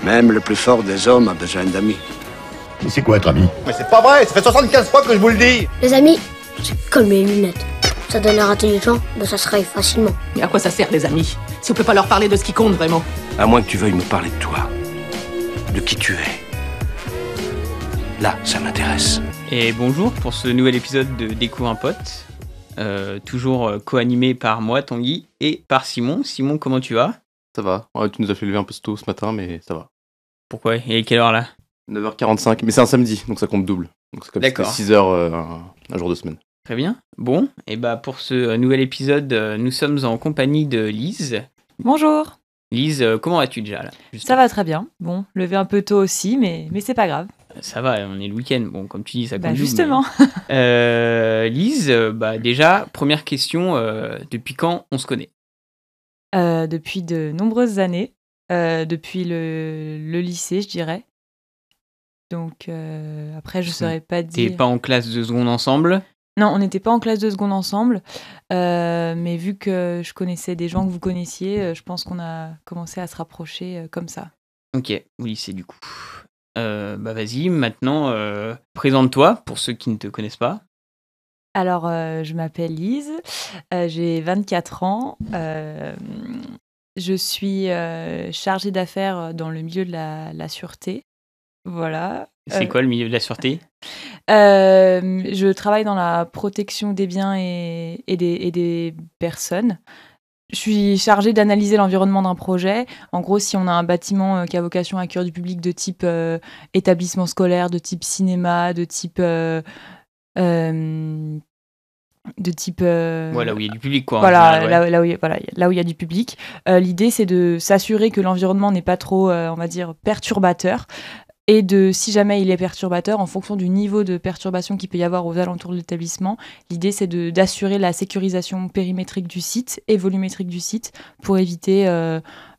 Même le plus fort des hommes a besoin d'amis. Mais c'est quoi être ami? Mais c'est pas vrai, ça fait 75 fois que je vous le dis. Les amis, c'est comme les lunettes. Ça donne l'air intelligent, mais ça se raye facilement. Mais à quoi ça sert, les amis, si on peut pas leur parler de ce qui compte vraiment? À moins que tu veuilles me parler de toi. De qui tu es. Là, ça m'intéresse. Et bonjour pour ce nouvel épisode de Découvre un pote. Toujours co-animé par moi, Tanguy, et par Simon. Simon, comment tu vas? Ça va. Ouais, tu nous as fait lever un peu tôt ce matin, mais ça va. Pourquoi? Et quelle heure là? 9h45, mais c'est un samedi, donc ça compte double. Donc c'est comme si c'était 6h un jour de semaine. Très bien. Bon, et bah pour ce nouvel épisode, nous sommes en compagnie de Lise. Bonjour. Lise, comment vas-tu déjà là? Ça va très bien. Bon, levé un peu tôt aussi, mais c'est pas grave. Ça va, on est le week-end. Bon, comme tu dis, ça compte double. Justement. Mais... Lise, déjà, première question, depuis quand on se connaît? Depuis de nombreuses années. Depuis le lycée, je dirais. Donc, après, je ne saurais pas dire... T'es pas en classe de seconde ensemble? Non, on n'était pas en classe de seconde ensemble. Mais vu que je connaissais des gens que vous connaissiez, je pense qu'on a commencé à se rapprocher comme ça. Ok, au lycée du coup. Vas-y, maintenant, présente-toi pour ceux qui ne te connaissent pas. Alors, je m'appelle Lise, j'ai 24 ans. Je suis chargée d'affaires dans le milieu de la sûreté. Voilà. C'est quoi le milieu de la sûreté? Je travaille dans la protection des biens et des personnes. Je suis chargée d'analyser l'environnement d'un projet. En gros, si on a un bâtiment qui a vocation à accueillir du public de type établissement scolaire, de type cinéma, de type... Voilà, où il y a du public, quoi. Voilà, général, ouais. là où il y a du public. L'idée, c'est de s'assurer que l'environnement n'est pas trop, on va dire, perturbateur. Et si jamais il est perturbateur, en fonction du niveau de perturbation qu'il peut y avoir aux alentours de l'établissement, l'idée c'est d'assurer la sécurisation périmétrique du site et volumétrique du site pour éviter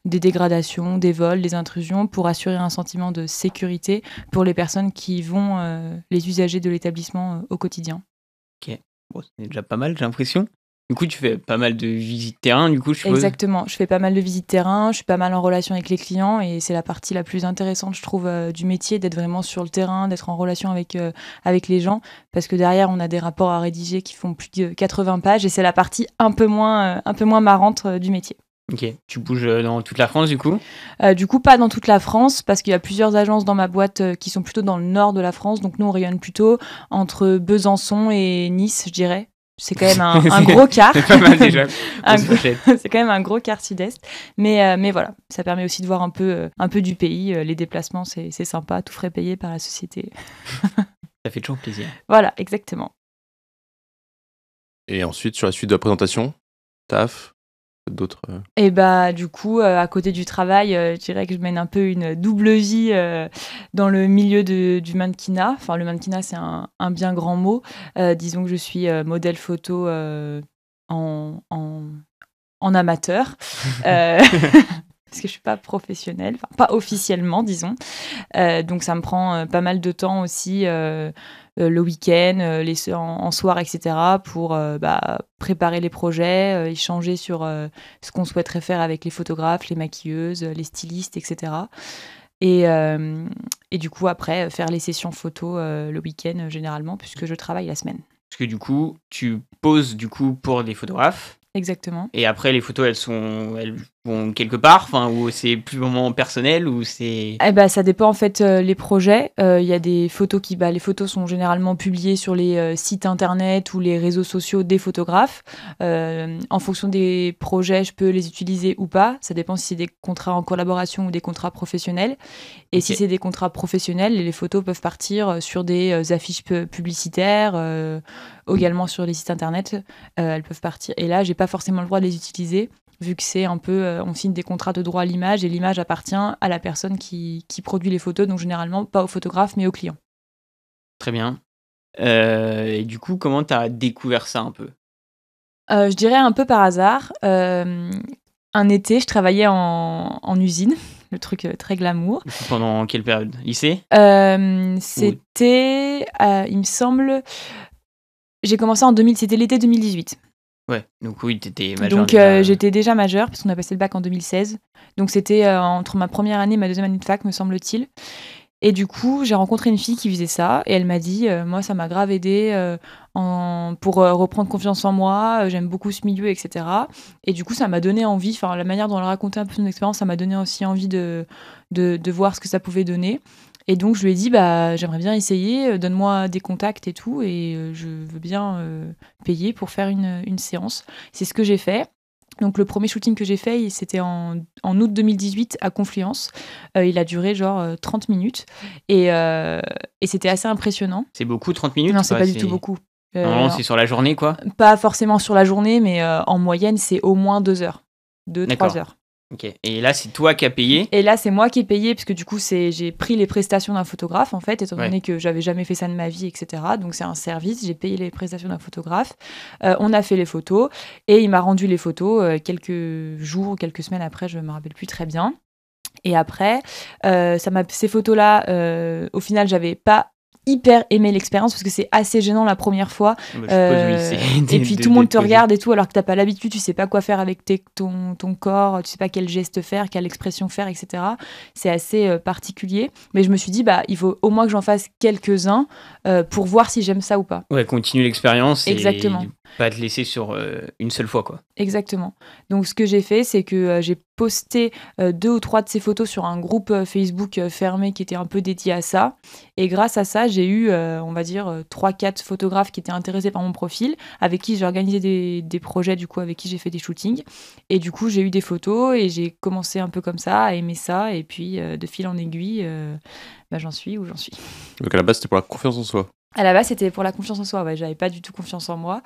des dégradations, des vols, des intrusions, pour assurer un sentiment de sécurité pour les personnes qui vont, les usagers de l'établissement au quotidien. Ok, bon, c'est déjà pas mal, j'ai l'impression. Du coup, tu fais pas mal de visites terrain, du coup, je suppose. Exactement, je fais pas mal de visites terrain, je suis pas mal en relation avec les clients et c'est la partie la plus intéressante, je trouve, du métier, d'être vraiment sur le terrain, d'être en relation avec les gens, parce que derrière, on a des rapports à rédiger qui font plus de 80 pages et c'est la partie un peu moins marrante du métier. Ok, tu bouges dans toute la France, du coup? Du coup, pas dans toute la France, parce qu'il y a plusieurs agences dans ma boîte qui sont plutôt dans le nord de la France, donc nous, on rayonne plutôt entre Besançon et Nice, je dirais. C'est quand même un gros quart. C'est pas mal déjà. C'est quand même un gros quart sud-est. Mais voilà, ça permet aussi de voir un peu du pays. Les déplacements, c'est sympa, tout frais payé par la société. Ça fait toujours plaisir. Voilà, exactement. Et ensuite, sur la suite de la présentation, taf, d'autres... Et du coup, à côté du travail, je dirais que je mène un peu une double vie dans le milieu du mannequinat. Enfin, le mannequinat, c'est un bien grand mot. Disons que je suis modèle photo en amateur. Parce que je suis pas professionnelle, enfin, pas officiellement, disons. Donc, ça me prend pas mal de temps aussi le week-end, en soir, etc., pour préparer les projets, échanger sur ce qu'on souhaiterait faire avec les photographes, les maquilleuses, les stylistes, etc. Et du coup, après, faire les sessions photos le week-end, généralement, puisque je travaille la semaine. Parce que du coup, tu poses pour des photographes. Exactement. Et après, les photos, elles vont quelque part, ou c'est plus vraiment personnel, ou c'est... Ça dépend en fait les projets. Il y a des photos les photos sont généralement publiées sur les sites internet ou les réseaux sociaux des photographes. En fonction des projets, je peux les utiliser ou pas. Ça dépend si c'est des contrats en collaboration ou des contrats professionnels. Et si c'est des contrats professionnels, les photos peuvent partir sur des affiches publicitaires, également sur les sites internet. Elles peuvent partir. Et là, j'ai pas forcément le droit de les utiliser, vu que c'est un peu, on signe des contrats de droit à l'image et l'image appartient à la personne qui produit les photos, donc généralement pas au photographe mais au client. Très bien. Et du coup, comment tu as découvert ça un peu? Je dirais un peu par hasard. Un été, je travaillais en usine, le truc très glamour. Pendant quelle période? Lycée? C'était, il me semble, j'ai commencé c'était l'été 2018. Ouais, donc oui, t'étais majeure. Donc déjà. j'étais déjà majeure, parce qu'on a passé le bac en 2016. Donc c'était entre ma première année et ma deuxième année de fac, me semble-t-il. Et du coup, j'ai rencontré une fille qui faisait ça, et elle m'a dit, moi, ça m'a grave aidée pour reprendre confiance en moi, j'aime beaucoup ce milieu, etc. Et du coup, ça m'a donné envie, enfin, la manière dont elle racontait un peu son expérience, ça m'a donné aussi envie de voir ce que ça pouvait donner. Et donc, je lui ai dit, bah, j'aimerais bien essayer, donne-moi des contacts et tout, et je veux bien payer pour faire une séance. C'est ce que j'ai fait. Donc le premier shooting que j'ai fait, c'était en août 2018 à Confluence. Il a duré genre 30 minutes et c'était assez impressionnant. C'est beaucoup 30 minutes? Non, c'est pas du tout beaucoup. Normalement, c'est sur la journée, quoi? Pas forcément sur la journée, mais en moyenne, c'est au moins 2 heures. 2-3 heures. Ok. Et là, c'est toi qui as payé? Et là, c'est moi qui ai payé, parce que du coup, j'ai pris les prestations d'un photographe, en fait, étant donné que j'avais jamais fait ça de ma vie, etc. Donc, c'est un service, j'ai payé les prestations d'un photographe. On a fait les photos, et il m'a rendu les photos quelques jours ou quelques semaines après, je me rappelle plus très bien. Et après, ces photos-là, au final, j'avais pas hyper aimé l'expérience parce que c'est assez gênant la première fois et puis tout le monde te regarde et tout alors que t'as pas l'habitude, tu sais pas quoi faire avec ton corps, tu sais pas quel geste faire, quelle expression faire, etc. C'est assez particulier, mais je me suis dit bah il faut au moins que j'en fasse quelques-uns pour voir si j'aime ça ou pas. Ouais, continuer l'expérience. Exactement. Et pas te laisser sur une seule fois, quoi. Exactement. Donc ce que j'ai fait, c'est que j'ai posté 2 ou 3 de ces photos sur un groupe Facebook fermé qui était un peu dédié à ça. Et grâce à ça, j'ai eu, on va dire, 3-4 photographes qui étaient intéressés par mon profil, avec qui j'ai organisé des projets, du coup, avec qui j'ai fait des shootings. Et du coup, j'ai eu des photos et j'ai commencé un peu comme ça, à aimer ça. Et puis, de fil en aiguille, j'en suis où j'en suis. Donc à la base, c'était pour la confiance en soi. À la base, c'était pour la confiance en soi. Ouais, j'avais pas du tout confiance en moi.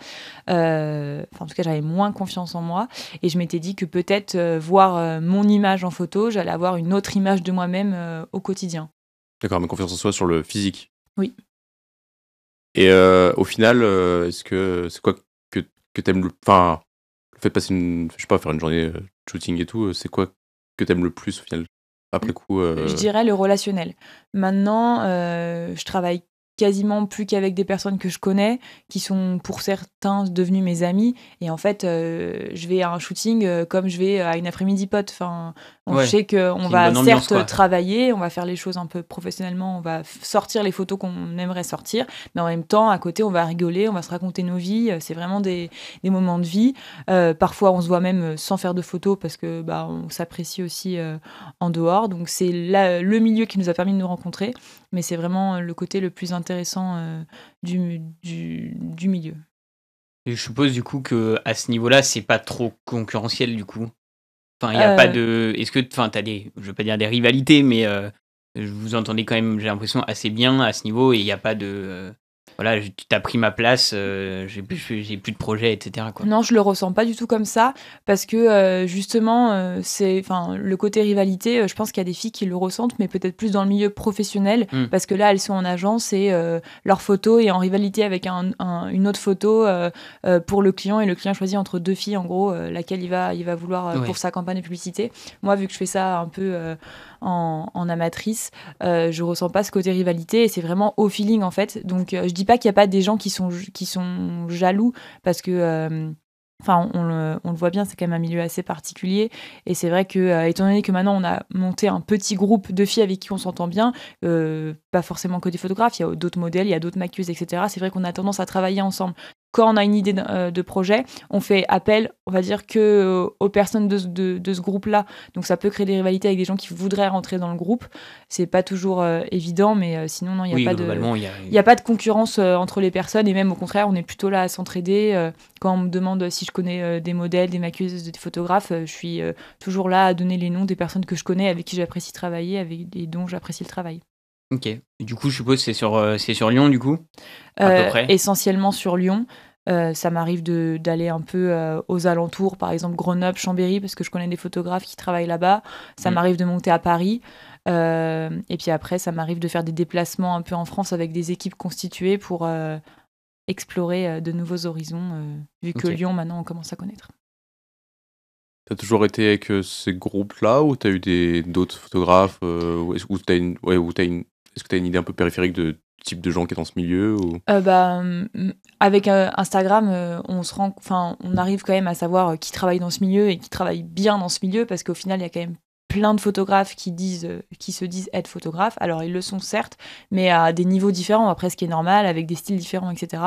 En tout cas, j'avais moins confiance en moi. Et je m'étais dit que peut-être voir mon image en photo, j'allais avoir une autre image de moi-même au quotidien. D'accord, mais confiance en soi sur le physique. Oui. Et au final, est-ce que c'est quoi que t'aimes enfin, le fait de passer faire une journée de shooting et tout, c'est quoi que t'aimes le plus au final après coup Je dirais le relationnel. Maintenant, je travaille quasiment plus qu'avec des personnes que je connais, qui sont pour certains devenus mes amis. Et en fait, je vais à un shooting comme je vais à une après-midi pote. Enfin, on sait qu'on va certes travailler, on va faire les choses un peu professionnellement, on va sortir les photos qu'on aimerait sortir, mais en même temps, à côté, on va rigoler, on va se raconter nos vies. C'est vraiment des moments de vie. Parfois, on se voit même sans faire de photos parce que on s'apprécie aussi en dehors. Donc, c'est le milieu qui nous a permis de nous rencontrer. Mais c'est vraiment le côté le plus intéressant du milieu. Et je suppose du coup qu'à ce niveau-là, c'est pas trop concurrentiel du coup. Enfin, il n'y a pas de... Est-ce que t'as des... Je veux pas dire des rivalités, mais vous entendez quand même, j'ai l'impression, assez bien à ce niveau et il n'y a pas de... voilà, tu t'as pris ma place, j'ai plus de projet, etc. quoi. Non, je le ressens pas du tout comme ça, parce que justement, le côté rivalité, je pense qu'il y a des filles qui le ressentent, mais peut-être plus dans le milieu professionnel, parce que là, elles sont en agence et leur photo est en rivalité avec une autre photo pour le client, et le client choisit entre 2 filles, en gros, laquelle il va vouloir pour sa campagne de publicité. Moi, vu que je fais ça un peu en amatrice, je ressens pas ce côté rivalité, et c'est vraiment au feeling, en fait. Donc, je dis pas qu'il n'y a pas des gens qui sont jaloux, parce que on le voit bien, c'est quand même un milieu assez particulier, et c'est vrai que étant donné que maintenant on a monté un petit groupe de filles avec qui on s'entend bien, pas forcément que des photographes, il y a d'autres modèles, il y a d'autres maquilleuses, etc. C'est vrai qu'on a tendance à travailler ensemble. Quand on a une idée de projet, on fait appel, on va dire, que aux personnes de ce groupe-là. Donc ça peut créer des rivalités avec des gens qui voudraient rentrer dans le groupe. C'est pas toujours évident, mais sinon, non, il n'y a pas de concurrence entre les personnes. Et même au contraire, on est plutôt là à s'entraider. Quand on me demande si je connais des modèles, des maquilleuses, des photographes, je suis toujours là à donner les noms des personnes que je connais, avec qui j'apprécie travailler, et dont j'apprécie le travail. Ok. Et du coup, je suppose que c'est sur Lyon, du coup, à peu près. Essentiellement sur Lyon. Ça m'arrive d'aller un peu aux alentours, par exemple Grenoble, Chambéry, parce que je connais des photographes qui travaillent là-bas. Ça m'arrive de monter à Paris. Et puis après, ça m'arrive de faire des déplacements un peu en France avec des équipes constituées pour explorer de nouveaux horizons, vu que Lyon, maintenant, on commence à connaître. T'as toujours été avec ces groupes-là, ou t'as eu d'autres photographes, est-ce que t'as une idée un peu périphérique de type de gens qui est dans ce milieu ou... Avec Instagram, on arrive quand même à savoir qui travaille dans ce milieu et qui travaille bien dans ce milieu, parce qu'au final, il y a quand même plein de photographes qui se disent être photographes. Alors, ils le sont certes, mais à des niveaux différents, après ce qui est normal, avec des styles différents, etc.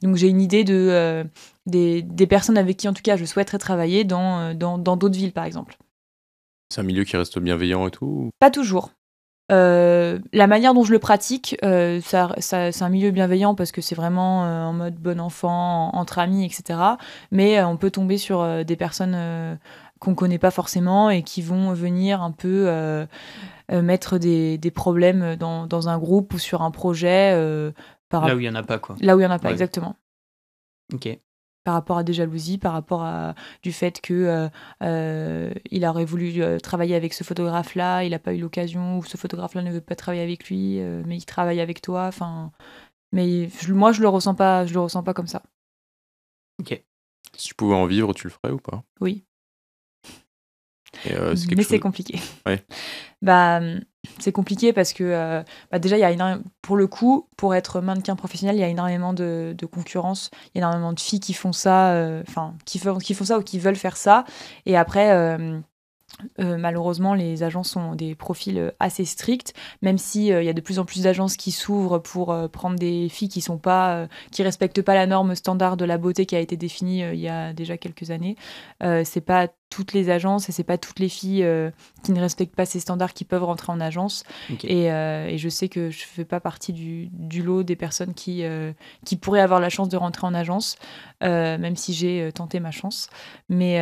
Donc, j'ai une idée des personnes avec qui, en tout cas, je souhaiterais travailler dans d'autres villes, par exemple. C'est un milieu qui reste bienveillant et tout? Pas toujours. La manière dont je le pratique, c'est un milieu bienveillant parce que c'est vraiment en mode bon enfant, entre amis, etc. Mais on peut tomber sur des personnes qu'on connaît pas forcément et qui vont venir un peu mettre des problèmes dans un groupe ou sur un projet. Là où il y en a pas, quoi. Là où il y en a pas, Ouais. exactement. Ok. Par rapport à des jalousies, par rapport à du fait que il aurait voulu travailler avec ce photographe-là, il n'a pas eu l'occasion, ou ce photographe-là ne veut pas travailler avec lui, mais il travaille avec toi. Mais moi, je le ressens pas comme ça. Ok. Si tu pouvais en vivre, tu le ferais ou pas? Oui. Et, Mais c'est compliqué. Ouais. C'est compliqué parce que déjà, il y a pour le coup, pour être mannequin professionnel, il y a énormément de concurrence. Il y a énormément de filles qui font ça, qui font ça ou qui veulent faire ça. Et après, malheureusement, les agences ont des profils assez stricts, même si il y a de plus en plus d'agences qui s'ouvrent pour prendre des filles qui respectent pas la norme standard de la beauté qui a été définie il y a déjà quelques années. C'est pas toutes les agences et c'est pas toutes les filles qui ne respectent pas ces standards qui peuvent rentrer en agence. Okay. Et je sais que je fais pas partie du lot des personnes qui pourraient avoir la chance de rentrer en agence, même si j'ai tenté ma chance. Mais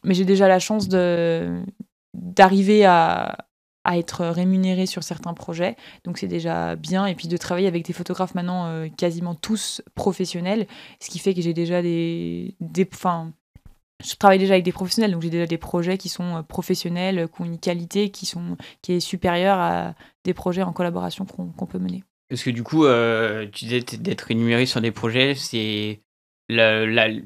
j'ai déjà la chance d'arriver à être rémunérée sur certains projets, donc c'est déjà bien, et puis de travailler avec des photographes maintenant quasiment tous professionnels, ce qui fait que j'ai déjà je travaille déjà avec des professionnels, donc j'ai déjà des projets qui sont professionnels, qui ont une qualité qui est supérieure à des projets en collaboration qu'on peut mener. Parce que du coup, tu disais d'être rémunéré sur des projets, c'est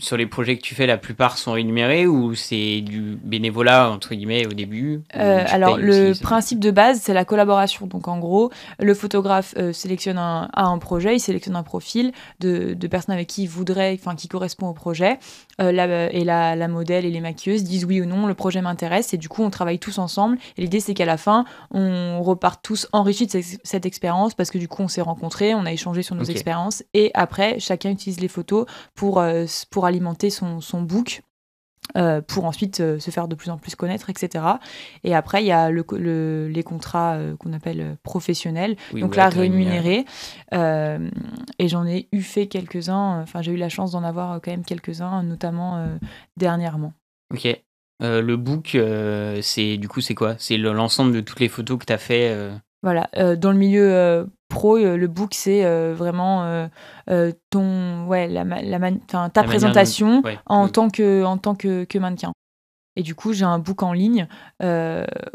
sur les projets que tu fais, la plupart sont rémunérés ou c'est du bénévolat, entre guillemets, au début? Alors, le principe de base, c'est la collaboration. Donc, en gros, le photographe sélectionne un projet, il sélectionne un profil de personnes avec qui il voudrait, qui correspond au projet. La modèle et les maquilleuses disent oui ou non, le projet m'intéresse. Et du coup, on travaille tous ensemble. Et l'idée, c'est qu'à la fin, on repart tous enrichis de cette expérience parce que du coup, on s'est rencontrés, on a échangé sur nos expériences. Et après, chacun utilise les photos pour alimenter son book, pour ensuite se faire de plus en plus connaître, etc. Et après, il y a les contrats qu'on appelle professionnels, donc là, rémunérés. Et j'en ai fait quelques-uns, j'ai eu la chance d'en avoir quand même quelques-uns, notamment dernièrement. Ok. Le book, c'est quoi? C'est l'ensemble de toutes les photos que tu as fait Voilà, dans le milieu pro, le book, c'est vraiment ta présentation en tant que mannequin. Et du coup, j'ai un book en ligne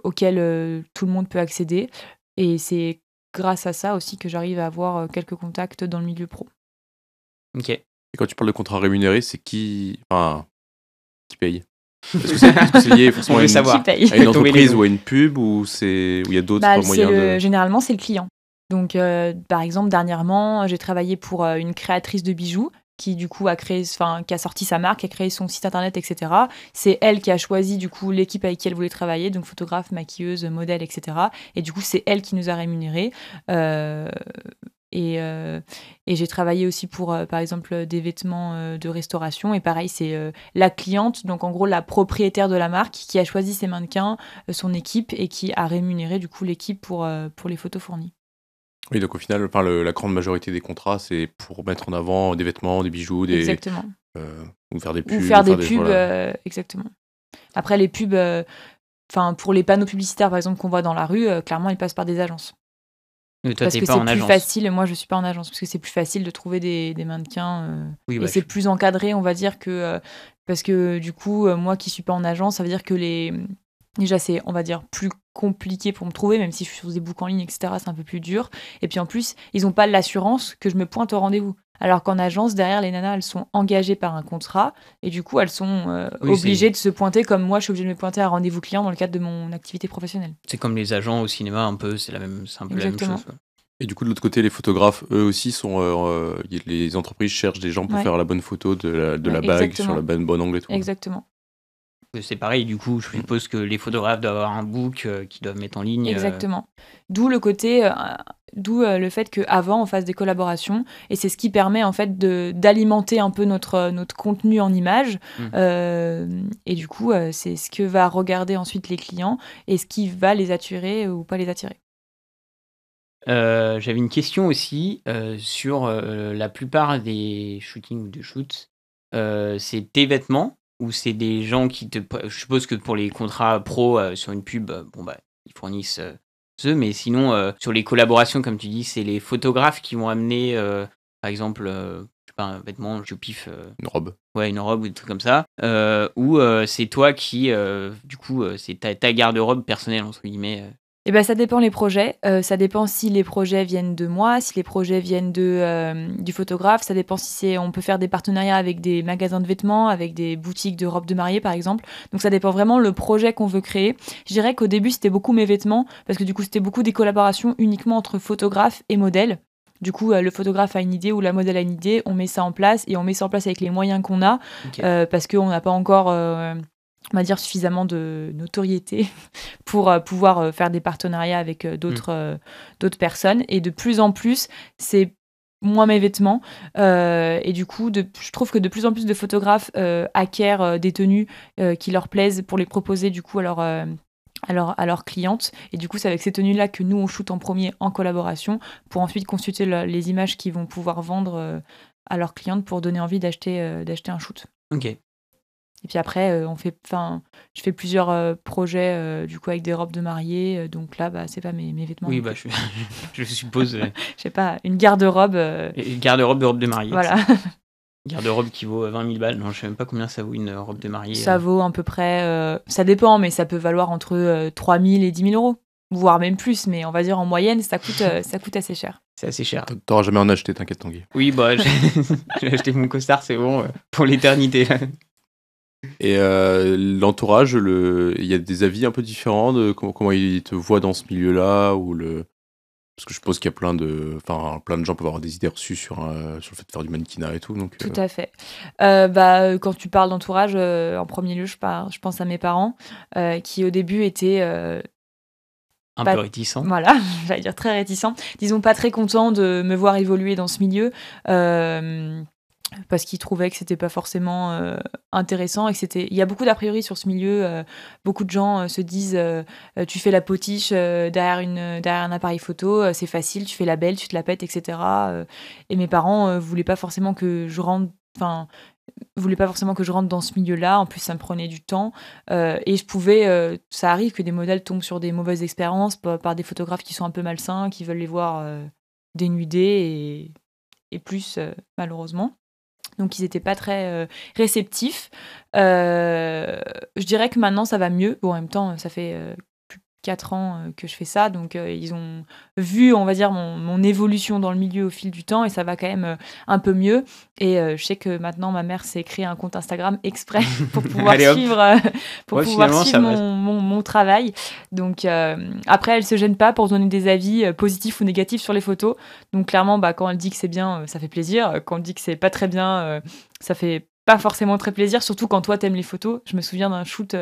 auquel tout le monde peut accéder. Et c'est grâce à ça aussi que j'arrive à avoir quelques contacts dans le milieu pro. Ok. Et quand tu parles de contrat rémunéré, c'est qui paye? Est-ce que c'est lié forcément à une entreprise ou à une pub ou il y a d'autres moyens Généralement, c'est le client. Donc, par exemple, dernièrement, j'ai travaillé pour une créatrice de bijoux qui, du coup, qui a sorti sa marque, a créé son site internet, etc. C'est elle qui a choisi, du coup, l'équipe avec qui elle voulait travailler, donc photographe, maquilleuse, modèle, etc. Et du coup, c'est elle qui nous a rémunérés. Et j'ai travaillé aussi pour, par exemple, des vêtements de restauration. Et pareil, c'est la cliente, donc en gros la propriétaire de la marque, qui a choisi ses mannequins, son équipe, et qui a rémunéré du coup l'équipe pour les photos fournies. Oui, donc au final, la grande majorité des contrats, c'est pour mettre en avant des vêtements, des bijoux, exactement. Ou faire des pubs. Voilà. Exactement. Après, les pubs, pour les panneaux publicitaires, par exemple, qu'on voit dans la rue, clairement, ils passent par des agences. Mais toi, parce t'es que pas c'est en plus agence. facile, moi je suis pas en agence, parce que c'est plus facile de trouver des mannequins, et c'est plus encadré, on va dire, parce que du coup, moi qui suis pas en agence, ça veut dire que déjà c'est, on va dire, plus compliqué pour me trouver, même si je suis sur des books en ligne, etc., c'est un peu plus dur. Et puis en plus, ils ont pas l'assurance que je me pointe au rendez-vous. Alors qu'en agence, derrière, les nanas, elles sont engagées par un contrat, et du coup, elles sont obligées de se pointer comme moi, je suis obligée de me pointer à un rendez-vous client dans le cadre de mon activité professionnelle. C'est comme les agents au cinéma, un peu, c'est un peu la même chose. Et du coup, de l'autre côté, les photographes, eux aussi, les entreprises cherchent des gens pour faire la bonne photo de la bague sur le bon angle et tout. Exactement. C'est pareil, du coup, je suppose que les photographes doivent avoir un book qu'ils doivent mettre en ligne. Exactement. D'où le fait qu'avant, on fasse des collaborations. Et c'est ce qui permet, en fait, d'alimenter un peu notre contenu en images. Et du coup, c'est ce que va regarder ensuite les clients et ce qui va les attirer ou pas les attirer. J'avais une question aussi sur la plupart des shootings ou de shoots. C'est tes vêtements ou c'est des gens qui je suppose que pour les contrats pro sur une pub, ils fournissent eux, mais sinon sur les collaborations, comme tu dis, c'est les photographes qui vont amener, par exemple, je sais pas, un vêtement, je piffe. Une robe. Ouais, une robe ou des trucs comme ça. Ou c'est toi qui, du coup, c'est ta garde-robe personnelle, entre guillemets. Eh ben, ça dépend les projets. Ça dépend si les projets viennent de moi, si les projets viennent du photographe. Ça dépend si on peut faire des partenariats avec des magasins de vêtements, avec des boutiques de robes de mariée, par exemple. Donc ça dépend vraiment le projet qu'on veut créer. Je dirais qu'au début, c'était beaucoup mes vêtements, parce que du coup, c'était beaucoup des collaborations uniquement entre photographes et modèles. Du coup, le photographe a une idée ou la modèle a une idée, on met ça en place et on met ça en place avec les moyens qu'on a, parce qu'on n'a pas encore... on va dire suffisamment de notoriété pour pouvoir faire des partenariats avec d'autres personnes. Et de plus en plus, c'est moi mes vêtements. Et du coup, je trouve que de plus en plus de photographes acquièrent des tenues qui leur plaisent pour les proposer du coup à leurs clientes. Et du coup, c'est avec ces tenues-là que nous, on shoot en premier en collaboration pour ensuite consulter les images qu'ils vont pouvoir vendre à leurs clientes pour donner envie d'acheter un shoot. Ok. Et puis après, je fais plusieurs projets du coup avec des robes de mariée. Donc là, c'est pas mes vêtements. Oui, je suppose. Je sais pas, une garde-robe. Une garde-robe de robe de mariée. Voilà. Une garde-robe qui vaut 20 000 balles. Non, je sais même pas combien ça vaut une robe de mariée. Ça vaut à peu près. Ça dépend, mais ça peut valoir entre 3 000 et 10 000 euros. Voire même plus, mais on va dire en moyenne, ça coûte assez cher. C'est assez cher. T'auras jamais en acheté, t'inquiète, Tanguy. Oui, j'ai acheté mon costard, c'est bon, pour l'éternité. Et l'entourage, il y a des avis un peu différents de comment ils te voient dans ce milieu-là parce que je suppose qu'il y a plein de gens peuvent avoir des idées reçues sur le fait de faire du mannequinat et tout. Donc, Tout à fait. Quand tu parles d'entourage, en premier lieu, je pense à mes parents qui au début étaient un peu réticents. Voilà, j'allais dire très réticents. Disons pas très contents de me voir évoluer dans ce milieu. Parce qu'ils trouvaient que c'était pas forcément intéressant et il y a beaucoup d'a priori sur ce milieu. Beaucoup de gens se disent tu fais la potiche derrière un appareil photo, c'est facile, tu fais la belle, tu te la pètes, etc. Et mes parents voulaient pas forcément que je rentre dans ce milieu-là. En plus, ça me prenait du temps. Et ça arrive que des modèles tombent sur des mauvaises expériences par des photographes qui sont un peu malsains, qui veulent les voir dénudés et plus, malheureusement. Donc, ils n'étaient pas très réceptifs. Je dirais que maintenant, ça va mieux. Bon, en même temps, ça fait plus de 4 ans que je fais ça. Donc, ils ont vu, on va dire, mon évolution dans le milieu au fil du temps. Et ça va quand même un peu mieux. Et je sais que maintenant, ma mère s'est créé un compte Instagram exprès pour pouvoir suivre mon travail. Donc, après, elle ne se gêne pas pour donner des avis positifs ou négatifs sur les photos. Donc, clairement, quand elle dit que c'est bien, ça fait plaisir. Quand elle dit que c'est pas très bien, ça fait pas forcément très plaisir. Surtout quand toi, t'aimes les photos. Je me souviens d'un shoot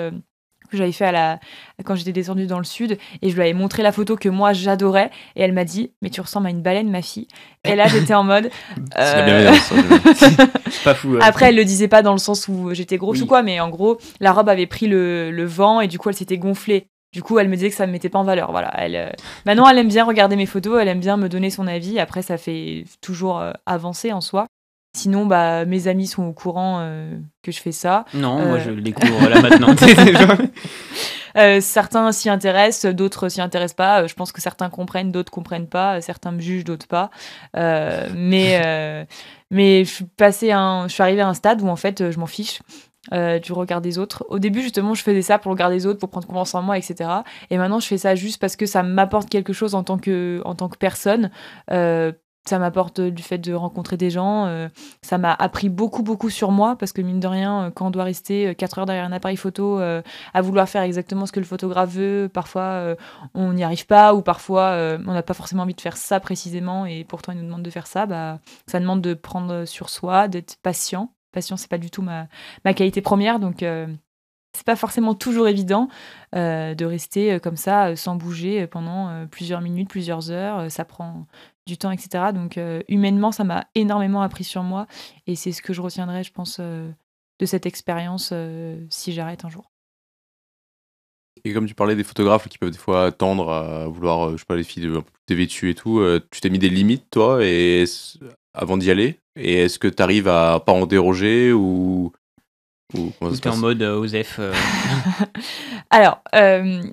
que j'avais fait quand j'étais descendue dans le sud et je lui avais montré la photo que moi j'adorais et elle m'a dit mais tu ressembles à une baleine ma fille. Et là j'étais en mode c'est la bienveillance. C'est pas fou. Après elle le disait pas dans le sens où j'étais grosse ou quoi, mais en gros la robe avait pris le vent et du coup elle s'était gonflée. Du coup elle me disait que ça me mettait pas en valeur. Voilà. Maintenant elle aime bien regarder mes photos, elle aime bien me donner son avis. Après ça fait toujours avancer en soi. Sinon, mes amis sont au courant que je fais ça. Non, moi je le découvre là maintenant. Certains s'y intéressent, d'autres s'y intéressent pas. Je pense que certains comprennent, d'autres comprennent pas. Certains me jugent, d'autres pas. Mais je suis arrivée à un stade où en fait, je m'en fiche du regard des autres. Au début, justement, je faisais ça pour le regard des autres, pour prendre confiance en moi, etc. Et maintenant, je fais ça juste parce que ça m'apporte quelque chose en tant que personne. ça m'apporte du fait de rencontrer des gens. Ça m'a appris beaucoup, beaucoup sur moi parce que mine de rien, quand on doit rester 4 heures derrière un appareil photo à vouloir faire exactement ce que le photographe veut, parfois on n'y arrive pas ou parfois on n'a pas forcément envie de faire ça précisément et pourtant il nous demande de faire ça. Ça demande de prendre sur soi, d'être patient. Patient, c'est pas du tout ma qualité première, donc c'est pas forcément toujours évident de rester comme ça sans bouger pendant plusieurs minutes, plusieurs heures. Ça prend du temps, etc. Donc humainement, ça m'a énormément appris sur moi et c'est ce que je retiendrai, je pense, de cette expérience si j'arrête un jour. Et comme tu parlais des photographes qui peuvent des fois tendre à vouloir, je sais pas, les filles un peu plus dévêtues et tout, tu t'es mis des limites, toi, avant d'y aller? Et est-ce que tu arrives à pas en déroger ou comment ça se Tout est en passe? mode Osef. Alors,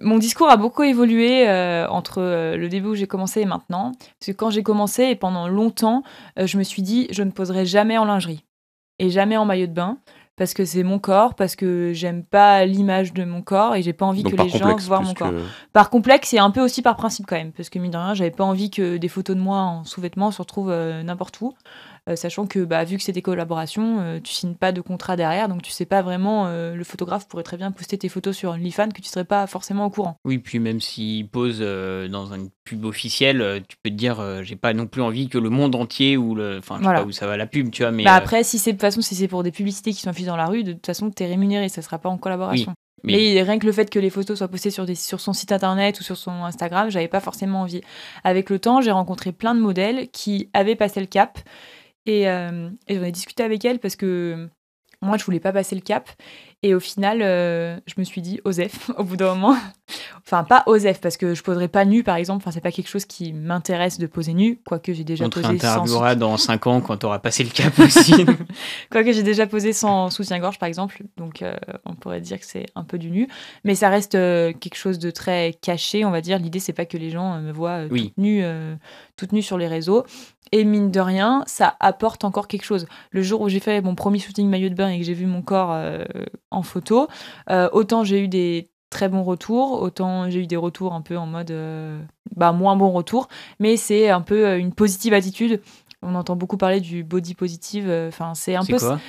mon discours a beaucoup évolué entre le début où j'ai commencé et maintenant. Parce que quand j'ai commencé et pendant longtemps, je me suis dit, je ne poserai jamais en lingerie et jamais en maillot de bain. Parce que c'est mon corps, parce que j'aime pas l'image de mon corps et j'ai pas envie Donc que par les gens complexe voient plus mon corps. que... Par complexe et un peu aussi par principe quand même. Parce que mine de rien, j'avais pas envie que des photos de moi en sous-vêtements se retrouvent n'importe où. Sachant que vu que c'est des collaborations, tu signes pas de contrat derrière, donc tu sais pas vraiment, le photographe pourrait très bien poster tes photos sur OnlyFans que tu serais pas forcément au courant. Oui, puis même s'il pose dans une pub officielle, tu peux te dire, j'ai pas non plus envie que le monde entier ou enfin, je sais Voilà. pas où ça va la pub, tu vois, mais Après, si c'est pour des publicités qui sont affichées dans la rue, de toute façon, t'es rémunéré, ça sera pas en collaboration. Mais rien que le fait que les photos soient postées sur son site internet ou sur son Instagram, j'avais pas forcément envie. Avec le temps, j'ai rencontré plein de modèles qui avaient passé le cap. Et j'en ai discuté avec elle parce que moi, je voulais pas passer le cap. Et au final, je me suis dit, Osef, au bout d'un moment. Enfin, pas Osef, parce que je poserai pas nu, par exemple. Enfin, c'est pas quelque chose qui m'intéresse de poser nu, quoique j'ai déjà on te posé sans réinterviewera dans 5 ans quand t'auras passé le cap aussi. quoique j'ai déjà posé sans soutien-gorge, par exemple. Donc, on pourrait dire que c'est un peu du nu. Mais ça reste quelque chose de très caché, on va dire. L'idée, c'est pas que les gens me voient toute nue sur les réseaux. Et mine de rien, ça apporte encore quelque chose. Le jour où j'ai fait mon premier shooting maillot de bain et que j'ai vu mon corps en photo, autant j'ai eu des très bons retours, autant j'ai eu des retours un peu en mode moins bons retours, mais c'est un peu une positive attitude. On entend beaucoup parler du body positive. C'est un C'est peu quoi?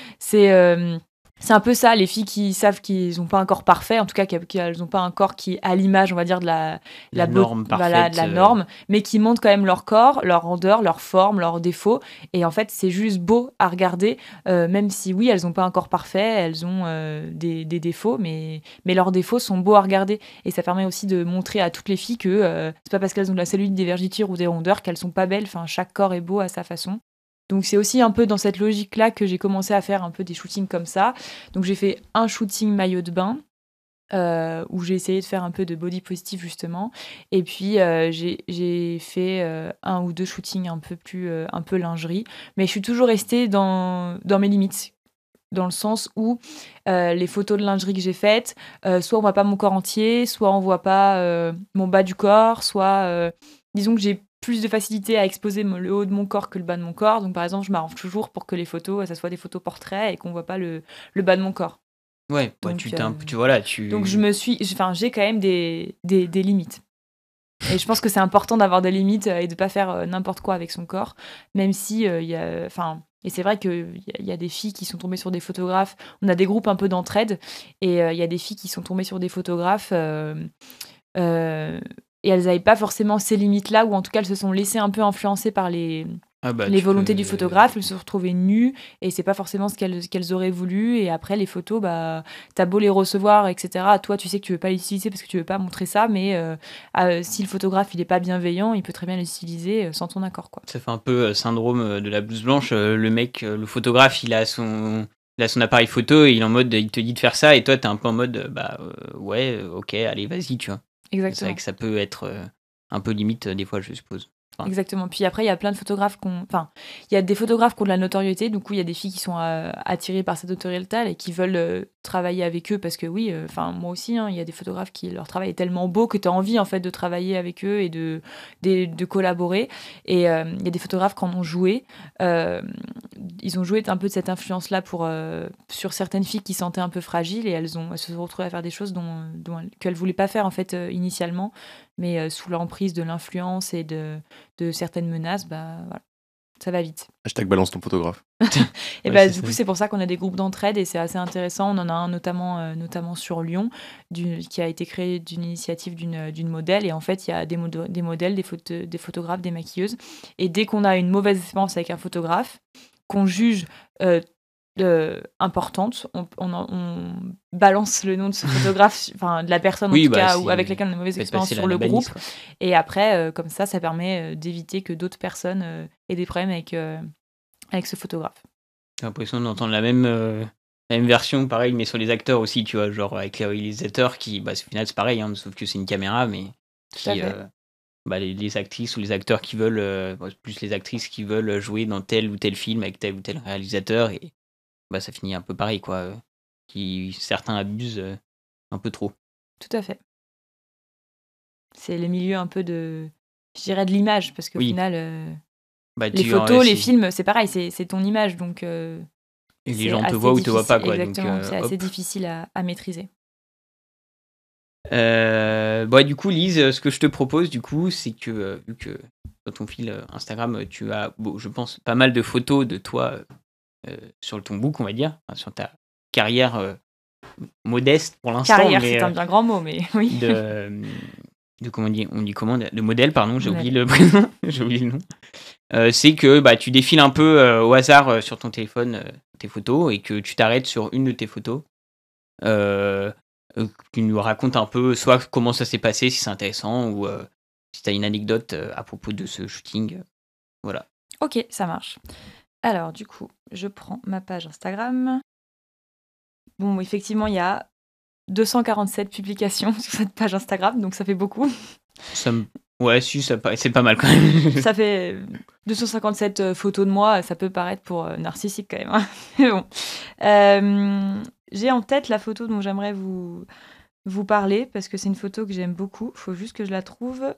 C'est un peu ça, les filles qui savent qu'ils n'ont pas un corps parfait, en tout cas qu'elles n'ont pas un corps qui est à l'image, on va dire, de la norme parfaite. de la norme, mais qui montrent quand même leur corps, leur rondeur, leur forme, leurs défauts. Et en fait, c'est juste beau à regarder, même si oui, elles n'ont pas un corps parfait, elles ont des défauts, mais leurs défauts sont beaux à regarder. Et ça permet aussi de montrer à toutes les filles que c'est pas parce qu'elles ont de la cellulite, des vergitures ou des rondeurs qu'elles sont pas belles. Enfin, chaque corps est beau à sa façon. Donc c'est aussi un peu dans cette logique-là que j'ai commencé à faire un peu des shootings comme ça. Donc j'ai fait un shooting maillot de bain où j'ai essayé de faire un peu de body positive justement. Et puis j'ai fait un ou deux shootings un peu lingerie. Mais je suis toujours restée dans mes limites. Dans le sens où les photos de lingerie que j'ai faites, soit on voit pas mon corps entier, soit on voit pas mon bas du corps, soit disons que j'ai plus de facilité à exposer le haut de mon corps que le bas de mon corps. Donc, par exemple, je m'arrange toujours pour que les photos, ça soit des photos portraits et qu'on voit pas le bas de mon corps. Ouais, donc, donc j'ai quand même des limites. Et je pense que c'est important d'avoir des limites et de pas faire n'importe quoi avec son corps, même si et c'est vrai qu'il y a des filles qui sont tombées sur des photographes. On a des groupes un peu d'entraide et il y a des filles qui sont tombées sur des photographes et elles n'avaient pas forcément ces limites-là, ou en tout cas elles se sont laissées un peu influencer par les volontés du photographe. Elles se sont retrouvées nues et c'est pas forcément ce qu'elles auraient voulu. Et après les photos, t'as beau les recevoir, etc. Toi, tu sais que tu veux pas les utiliser parce que tu veux pas montrer ça, mais si le photographe il est pas bienveillant, il peut très bien les utiliser sans ton accord, quoi. Ça fait un peu syndrome de la blouse blanche. Le mec, le photographe, il a son appareil photo et il est en mode, il te dit de faire ça et toi t'es un peu en mode ouais, ok, allez, vas-y, tu vois. Exactement. C'est vrai que ça peut être un peu limite des fois, je suppose. Exactement. Puis après, il y a plein de photographes il y a des photographes qui ont de la notoriété. Du coup, il y a des filles qui sont attirées par cette notoriété et qui veulent travailler avec eux parce que oui, moi aussi, il y a des photographes qui leur travail est tellement beau que tu as envie en fait de travailler avec eux et de collaborer. Et il y a des photographes qui en ont joué. Ils ont joué un peu de cette influence-là sur certaines filles qui se sentaient un peu fragiles et elles se sont retrouvées à faire des choses qu'elles voulaient pas faire en fait initialement, mais sous l'emprise de l'influence et de certaines menaces, voilà. ça va vite. Hashtag balance ton photographe. Et Ouais, c'est du ça. coup, c'est pour ça qu'on a des groupes d'entraide et c'est assez intéressant. On en a un notamment sur Lyon, qui a été créé d'une initiative d'une modèle. Et en fait, il y a des modèles, des photographes, des maquilleuses. Et dès qu'on a une mauvaise expérience avec un photographe, qu'on juge importante, on balance le nom de ce photographe, enfin de la personne en Oui, tout bah, cas, si- ou avec laquelle on a une mauvaise Faites expérience passer sur le la groupe. balise, quoi. Et après, comme ça permet d'éviter que d'autres personnes aient des problèmes avec ce photographe. J'ai l'impression d'entendre la même version, pareil, mais sur les acteurs aussi, tu vois, genre avec les réalisateurs qui, bah, au final, c'est pareil, hein, sauf que c'est une caméra, mais Tout à qui, fait. bah, les actrices ou les acteurs qui veulent, plus les actrices qui veulent jouer dans tel ou tel film avec tel ou tel réalisateur, et bah, ça finit un peu pareil, quoi. Certains abusent un peu trop. Tout à fait. C'est les milieux un peu de l'image, parce qu'au Oui. final, Bah, les tu- photos, les c'est- films, c'est pareil, c'est ton image, donc Et c'est les gens te assez voient ou te voient pas, difficile- quoi. Exactement, Donc, c'est assez hop. difficile à maîtriser. Du coup, Lise, ce que je te propose, du coup, c'est que, vu que sur ton fil Instagram, tu as, je pense, pas mal de photos de toi sur ton book, on va dire, enfin, sur ta carrière modeste pour l'instant, Carrière, mais c'est un bien grand mot, mais oui. de comment on dit comment, de modèle, pardon, j'ai Modèle. oublié le prénom, j'ai oublié le nom. C'est que bah, tu défiles un peu au hasard sur ton téléphone tes photos et que tu t'arrêtes sur une de tes photos. Tu nous racontes un peu soit comment ça s'est passé, si c'est intéressant, ou si tu as une anecdote à propos de ce shooting. Voilà. Ok, ça marche. Alors, du coup, je prends ma page Instagram. Bon, effectivement, il y a 247 publications sur cette page Instagram, donc ça fait beaucoup. Ouais, si, c'est pas mal quand même. Ça fait 257 photos de moi, ça peut paraître pour narcissique quand même, hein. Mais bon. J'ai en tête la photo dont j'aimerais vous parler, parce que c'est une photo que j'aime beaucoup. Il faut juste que je la trouve.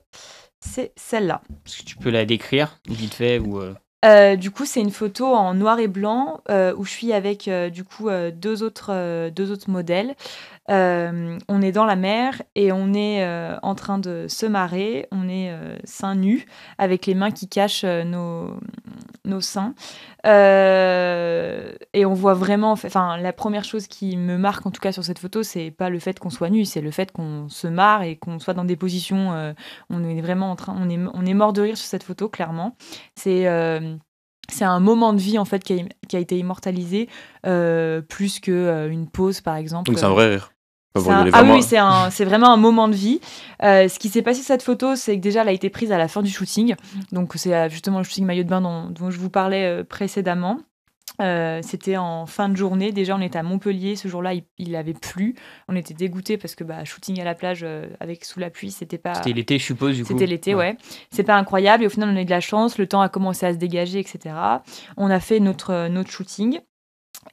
C'est celle-là. Est-ce que tu peux la décrire, vite fait, ou... Du coup, c'est une photo en noir et blanc où je suis avec deux autres modèles. On est dans la mer et on est en train de se marrer. On est seins nus avec les mains qui cachent nos seins. Et on voit vraiment... Enfin, la première chose qui me marque, en tout cas sur cette photo, c'est pas le fait qu'on soit nus, c'est le fait qu'on se marre et qu'on soit dans des positions... on est vraiment on est mort de rire sur cette photo, clairement. C'est un moment de vie en fait qui a été immortalisé plus que une pause par exemple. Donc c'est un vrai rire. Oui, c'est vraiment un moment de vie. Ce qui s'est passé sur cette photo, c'est que déjà elle a été prise à la fin du shooting. Donc c'est justement le shooting maillot de bain dont je vous parlais précédemment. C'était en fin de journée. Déjà, on était à Montpellier. Ce jour-là, il avait plu. On était dégoûtés parce que shooting à la plage avec sous la pluie, c'était pas. C'était l'été, je suppose, du coup. C'était l'été, ouais. C'est pas incroyable. Et au final, on a eu de la chance. Le temps a commencé à se dégager, etc. On a fait notre shooting.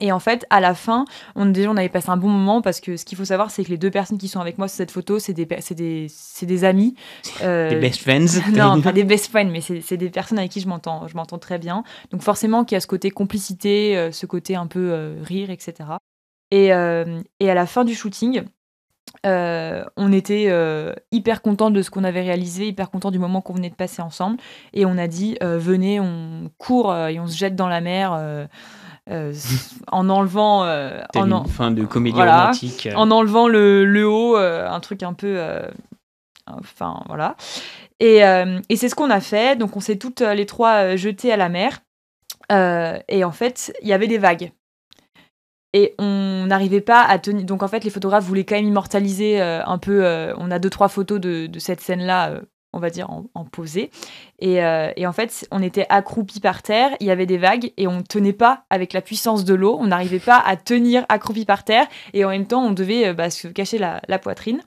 Et en fait, à la fin, on avait passé un bon moment parce que ce qu'il faut savoir, c'est que les deux personnes qui sont avec moi sur cette photo, c'est des amis. Des best friends. Non, pas des best friends, mais c'est des personnes avec qui je m'entends très bien. Donc forcément, qu'il y a ce côté complicité, ce côté un peu rire, etc. Et à la fin du shooting, on était hyper contents de ce qu'on avait réalisé, hyper contents du moment qu'on venait de passer ensemble. Et on a dit, venez, on court et on se jette dans la mer... en enlevant une fin de comédie romantique en enlevant le haut, un truc un peu enfin voilà, et c'est ce qu'on a fait. Donc on s'est toutes les trois jetées à la mer et en fait il y avait des vagues et on n'arrivait pas à tenir. Donc en fait les photographes voulaient quand même immortaliser un peu, on a 2-3 photos de cette scène là, on va dire en posée. Et en fait, on était accroupis par terre, il y avait des vagues, et on ne tenait pas avec la puissance de l'eau, on n'arrivait pas à tenir accroupis par terre, et en même temps, on devait se cacher la poitrine.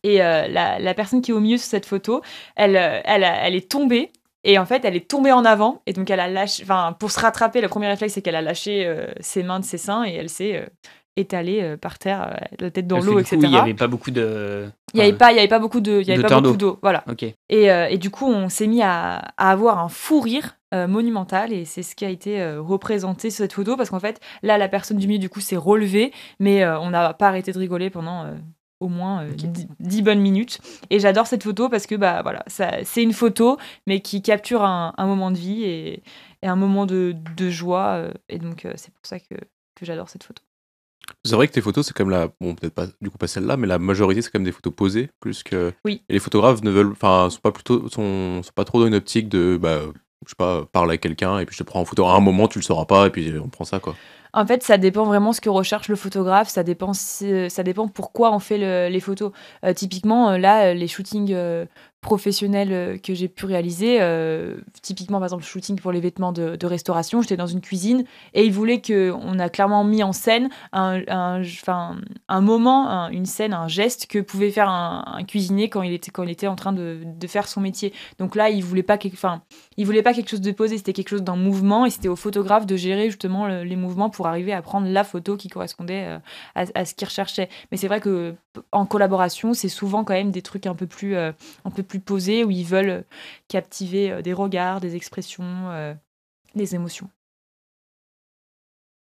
Et la personne qui est au milieu sur cette photo, elle est tombée, et en fait, elle est tombée en avant, et donc elle a lâché... Enfin, pour se rattraper, le premier réflexe, c'est qu'elle a lâché ses mains de ses seins, et elle s'est... étalée par terre, la tête dans l'eau, etc. Il n'y avait pas beaucoup de... Il n'y avait pas beaucoup d'eau. Voilà. Okay. Et du coup, on s'est mis à avoir un fou rire monumental, et c'est ce qui a été représenté sur cette photo, parce qu'en fait, là, la personne du milieu, du coup, s'est relevée, mais on n'a pas arrêté de rigoler pendant au moins 10 bonnes minutes. Et j'adore cette photo parce que voilà, c'est une photo, mais qui capture un moment de vie et un moment de joie. Et donc, c'est pour ça que j'adore cette photo. C'est vrai que tes photos, c'est comme bon, peut-être pas, du coup, pas celle-là, mais la majorité, c'est comme des photos posées, plus que. Oui. Et les photographes sont pas trop dans une optique de, je sais pas, parler avec quelqu'un, et puis je te prends en photo. À un moment, tu le sauras pas, et puis on prend ça, quoi. En fait, ça dépend vraiment ce que recherche le photographe. Ça dépend pourquoi on fait les photos. Typiquement, là, les shootings professionnels que j'ai pu réaliser, typiquement, par exemple, le shooting pour les vêtements de restauration, j'étais dans une cuisine et ils voulaient on a clairement mis en scène un moment, une scène, un geste que pouvait faire un cuisinier quand il était en train de faire son métier. Donc là, ils voulaient pas quelque chose de posé, c'était quelque chose d'un mouvement et c'était au photographe de gérer justement les mouvements pour arriver à prendre la photo qui correspondait à ce qu'il recherchait. Mais c'est vrai que en collaboration, c'est souvent quand même des trucs un peu plus posés où ils veulent captiver des regards, des expressions, des émotions.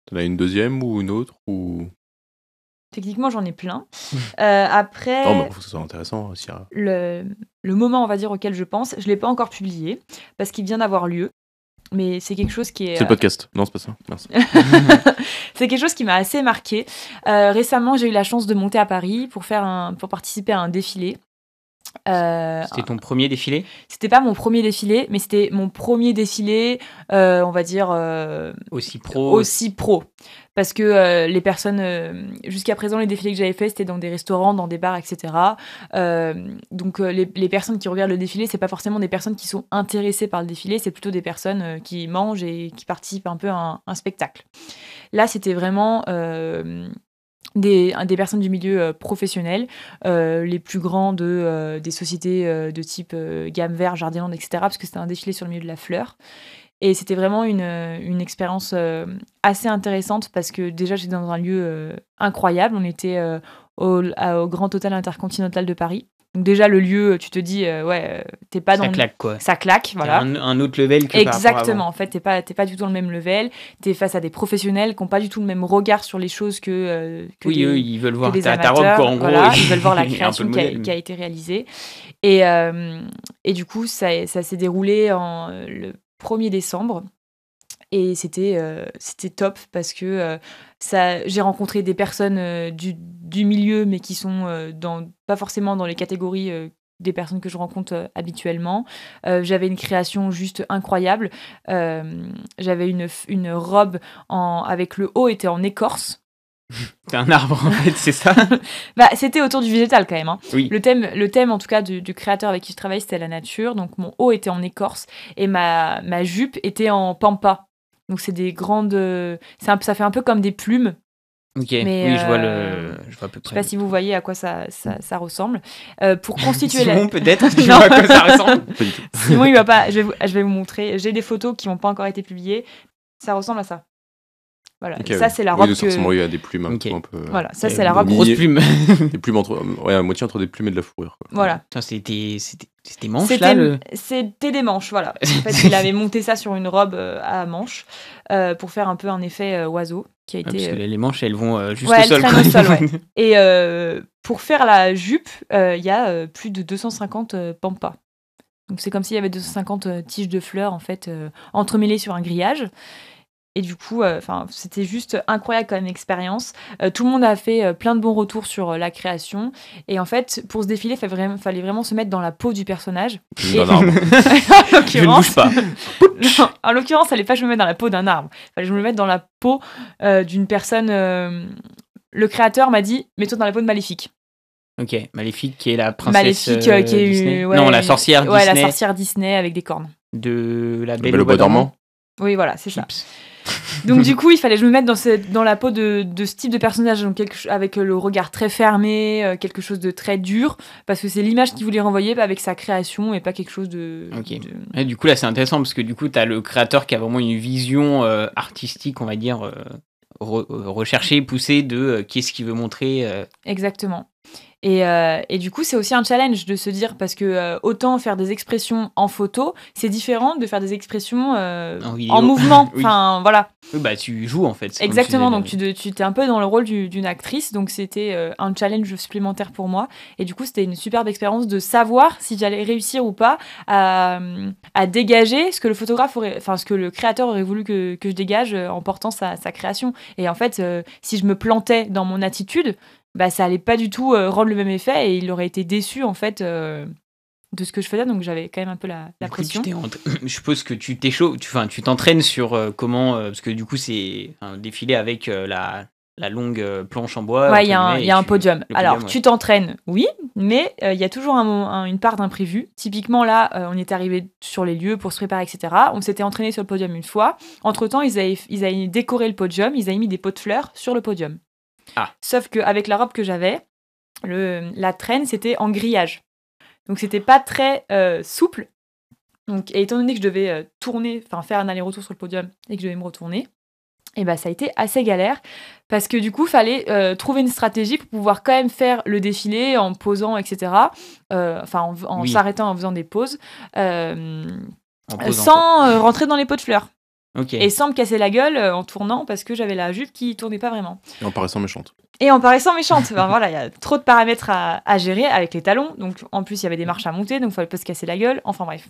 T'en as une deuxième ou une autre ou... Techniquement, j'en ai plein. Après, non, mais faut que ce soit intéressant aussi. Le moment, on va dire, auquel je pense, je ne l'ai pas encore publié parce qu'il vient d'avoir lieu. Mais c'est quelque chose qui est... C'est le podcast. Non, c'est pas ça. Merci. C'est quelque chose qui m'a assez marqué. Récemment, j'ai eu la chance de monter à Paris pour participer à un défilé. C'était ton premier défilé ? C'était pas mon premier défilé, mais c'était mon premier défilé, on va dire... Aussi pro. Parce que les personnes... jusqu'à présent, les défilés que j'avais faits, c'était dans des restaurants, dans des bars, etc. Donc, les personnes qui regardent le défilé, c'est pas forcément des personnes qui sont intéressées par le défilé, c'est plutôt des personnes qui mangent et qui participent un peu à un spectacle. Là, c'était vraiment... des personnes du milieu professionnel, les plus grands des sociétés de type Gamme Vert, Jardiland, etc., parce que c'était un défilé sur le milieu de la fleur. Et c'était vraiment une expérience assez intéressante parce que déjà, j'étais dans un lieu incroyable. On était au Grand Hôtel Intercontinental de Paris. Donc déjà, le lieu, tu te dis, t'es pas dans... Ça claque, quoi. Ça claque, voilà. Un autre level que exactement, par rapport à avant. En fait, t'es pas du tout dans le même level. T'es face à des professionnels qui n'ont pas du tout le même regard sur les choses que oui, eux, ils veulent voir ta robe, quoi, en gros. Voilà, ils veulent voir la création qui a été réalisée. Et du coup, ça s'est déroulé le 1er décembre. Et c'était top parce que j'ai rencontré des personnes du milieu, mais qui sont pas forcément dans les catégories des personnes que je rencontre habituellement. J'avais une création juste incroyable. J'avais une robe avec le haut était en écorce. C'est un arbre, en fait, c'est ça. C'était autour du végétal quand même. Hein. Oui. Le thème, en tout cas, du créateur avec qui je travaille, c'était la nature. Donc, mon haut était en écorce et ma jupe était en pampa. Donc, c'est des grandes... ça fait un peu comme des plumes. Ok, mais, oui, je vois à peu près. Je sais pas si vous voyez à quoi ça ressemble. Pour constituer Simon, peut-être, tu vois à quoi ça ressemble. Simon, il va pas... Je vais vous montrer. J'ai des photos qui n'ont pas encore été publiées. Ça ressemble à ça. Voilà, okay, ça c'est la robe que... Il y a des plumes un peu... Voilà, ça c'est la robe grosse plume. Des plumes à moitié entre des plumes et de la fourrure. Quoi. Voilà. Putain, c'était manches là C'était des manches, voilà. En fait, il avait monté ça sur une robe à manches pour faire un peu un effet oiseau qui a été... parce que les manches, elles vont juste au sol. Elles traînent au sol, ouais. Et pour faire la jupe, il y a plus de 250 pampas. Donc c'est comme s'il y avait 250 tiges de fleurs en fait entremêlées sur un grillage. Et du coup, c'était juste incroyable comme expérience. Tout le monde a fait plein de bons retours sur la création. Et en fait, pour ce défilé, il fallait vraiment se mettre dans la peau du personnage. D'un arbre. Je ne bouge pas. Non, en l'occurrence, il fallait pas que je me mette dans la peau d'un arbre. Il fallait que je me mette dans la peau d'une personne... Le créateur m'a dit, mets-toi dans la peau de Maléfique. Ok, Maléfique qui est la princesse Maléfique qui est Disney. Non, la sorcière Disney. Ouais, la sorcière Disney avec des cornes. De la Belle au bois dormant. Oui, voilà, c'est ça. Donc du coup, il fallait que je me mette dans la peau de ce type de personnage, donc avec le regard très fermé, quelque chose de très dur, parce que c'est l'image qu'il voulait renvoyer avec sa création et pas quelque chose de... Ok. Et du coup, là, c'est intéressant, parce que du coup, t'as le créateur qui a vraiment une vision artistique, on va dire, recherchée, poussée de qu'est-ce qu'il veut montrer. Exactement. Et du coup, c'est aussi un challenge de se dire, parce que autant faire des expressions en photo, c'est différent de faire des expressions en mouvement. Oui. Enfin, voilà. Oui, bah tu joues en fait. Exactement, donc tu étais un peu dans le rôle d'une actrice, donc c'était un challenge supplémentaire pour moi. Et du coup, c'était une superbe expérience de savoir si j'allais réussir ou pas à dégager ce que le photographe ce que le créateur aurait voulu que je dégage en portant sa création. Et en fait, si je me plantais dans mon attitude, bah, ça allait pas du tout rendre le même effet et il aurait été déçu en fait de ce que je faisais, donc j'avais quand même un peu la pression. Je suppose que tu t'entraînes sur comment, parce que du coup c'est un défilé avec la longue planche en bois. Ouais, il y a un podium. Alors, ouais. tu t'entraînes, oui, mais il y a toujours une part d'imprévu. Typiquement, là, on est arrivé sur les lieux pour se préparer, etc. On s'était entraîné sur le podium une fois. Entre-temps, ils avaient décoré le podium, ils avaient mis des pots de fleurs sur le podium. Ah. Sauf qu'avec la robe que j'avais, la traîne, c'était en grillage. Donc, c'était pas très souple. Donc, et étant donné que je devais faire un aller-retour sur le podium et que je devais me retourner, et bah, ça a été assez galère parce que du coup, il fallait trouver une stratégie pour pouvoir quand même faire le défilé en posant, etc. En s'arrêtant, en faisant des pauses, sans rentrer dans les pots de fleurs. Okay. Et sans me casser la gueule en tournant parce que j'avais la jupe qui tournait pas vraiment. Et en paraissant méchante. Ben voilà, il y a trop de paramètres à gérer avec les talons. Donc en plus, il y avait des marches à monter, donc il fallait pas se casser la gueule. Enfin bref.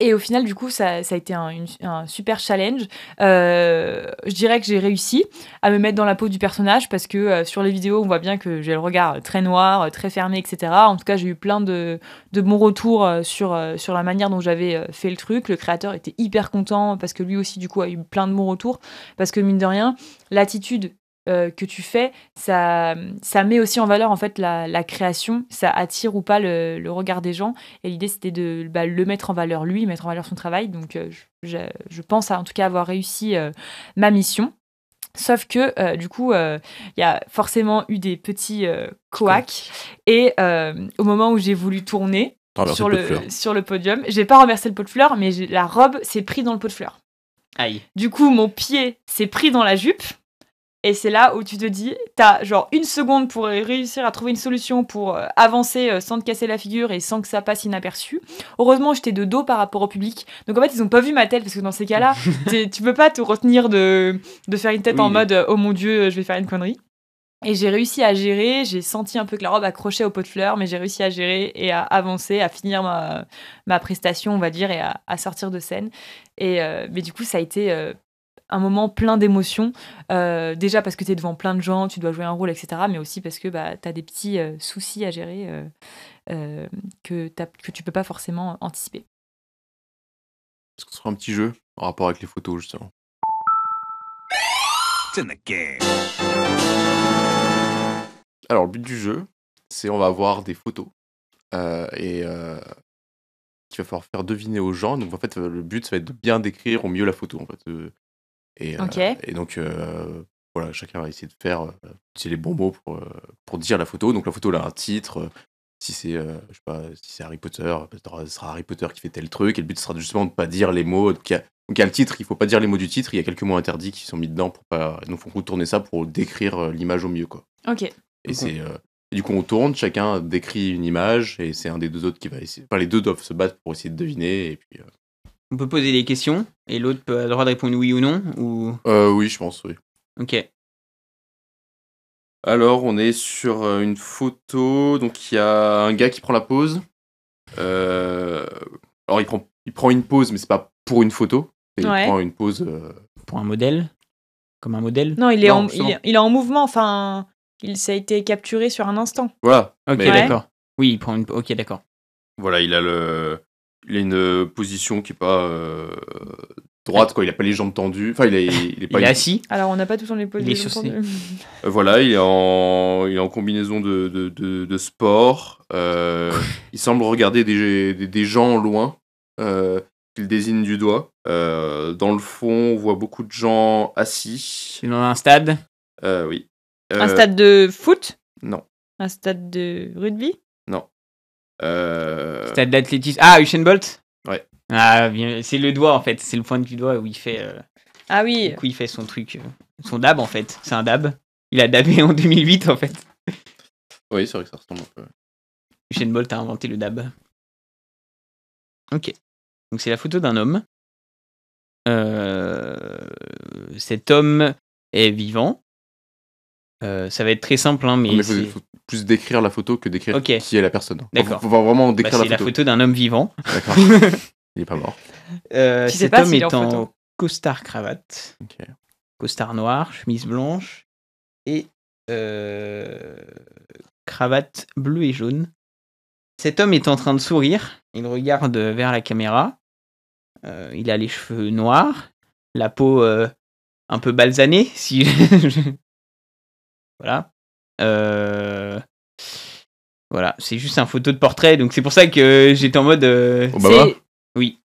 Et au final, du coup, ça a été un super challenge. Je dirais que j'ai réussi à me mettre dans la peau du personnage parce que sur les vidéos, on voit bien que j'ai le regard très noir, très fermé, etc. En tout cas, j'ai eu plein de bons retours sur la manière dont j'avais fait le truc. Le créateur était hyper content parce que lui aussi, du coup, a eu plein de bons retours. Parce que mine de rien, l'attitude que tu fais, ça met aussi en valeur en fait la création, ça attire ou pas le regard des gens, et l'idée c'était de le mettre en valeur lui, mettre en valeur son travail, donc je pense en tout cas avoir réussi ma mission. Sauf que du coup, il y a forcément eu des petits couacs, et au moment où j'ai voulu tourner sur le podium, j'ai pas renversé le pot de fleurs, mais la robe s'est prise dans le pot de fleurs. Aïe. Du coup, mon pied s'est pris dans la jupe. Et c'est là où tu te dis, t'as genre une seconde pour réussir à trouver une solution pour avancer sans te casser la figure et sans que ça passe inaperçu. Heureusement, j'étais de dos par rapport au public. Donc en fait, ils ont pas vu ma tête parce que dans ces cas-là, tu peux pas te retenir de faire une tête en mode « Oh mon Dieu, je vais faire une connerie ». Et j'ai réussi à gérer, j'ai senti un peu que la robe accrochait au pot de fleurs, mais j'ai réussi à gérer et à avancer, à finir ma prestation, on va dire, et à sortir de scène. Mais du coup, ça a été... un moment plein d'émotions, déjà parce que tu es devant plein de gens, tu dois jouer un rôle, etc., mais aussi parce que tu as des petits soucis à gérer que tu peux pas forcément anticiper. Est-ce qu'on se fera un petit jeu en rapport avec les photos, justement? Alors, le but du jeu, c'est on va avoir des photos qu'il va falloir faire deviner aux gens. Donc, en fait, le but, ça va être de bien décrire au mieux la photo, en fait. Et donc, voilà, chacun va essayer de faire utiliser les bons mots pour dire la photo. Donc, la photo, elle a un titre. Si c'est, je sais pas, si c'est Harry Potter, ce sera Harry Potter qui fait tel truc. Et le but sera justement de ne pas dire les mots. Donc, il y a le titre, il ne faut pas dire les mots du titre. Il y a quelques mots interdits qui sont mis dedans pour pas. Donc, il faut tourner ça pour décrire l'image au mieux, quoi. Ok. Et du coup, on tourne, chacun décrit une image, et c'est un des deux autres qui va essayer. Enfin, les deux doivent se battre pour essayer de deviner, et puis. On peut poser des questions et l'autre peut avoir le droit de répondre oui ou non ou... Oui, je pense, oui. Ok. Alors, on est sur une photo. Donc, il y a un gars qui prend la pose. Alors, il prend une pose, mais c'est pas pour une photo. Il prend une pose... Pour un modèle? Comme un modèle? Non, il est en mouvement. Enfin, ça a été capturé sur un instant. Voilà. Ok, d'accord. Oui, il prend une... Ok, d'accord. Voilà, il a une position qui est pas droite, quoi. Il a pas les jambes tendues. Enfin, il est pas. Il est assis. Alors, on n'a pas tout le temps les poses. Il est sur ses... Voilà, il est en combinaison de sport. Il semble regarder des gens loin qu'il désigne du doigt. Dans le fond, on voit beaucoup de gens assis. C'est dans un stade? Oui. Un stade de foot? Non. Un stade de rugby? Non. Stade d'athlétisme. Ah, Usain Bolt? Ouais. Ah, bien. C'est le doigt en fait, c'est le point du doigt où il fait. Ah oui. Du coup, il fait son truc, son dab en fait. C'est un dab. Il a dabé en 2008 en fait. Oui, c'est vrai que ça ressemble un peu. Usain Bolt a inventé le dab. Ok. Donc c'est la photo d'un homme. Cet homme est vivant. Ça va être très simple, hein, mais Mais il faut plus décrire la photo que décrire Ok. qui est la personne. D'accord. Faut vraiment bah, décrire c'est la la photo. photo d'un homme vivant. D'accord. Il est pas mort. sais Cet pas homme s'il est est en en photo. costard cravate, Ok. costard noir, chemise blanche et cravate bleue et jaune. Cet homme est en train de sourire. Il regarde vers la caméra. Il a les cheveux noirs, la peau un peu balsanée, si voilà. Voilà, c'est juste un photo de portrait, donc c'est pour ça que j'étais en mode. Obama Oui.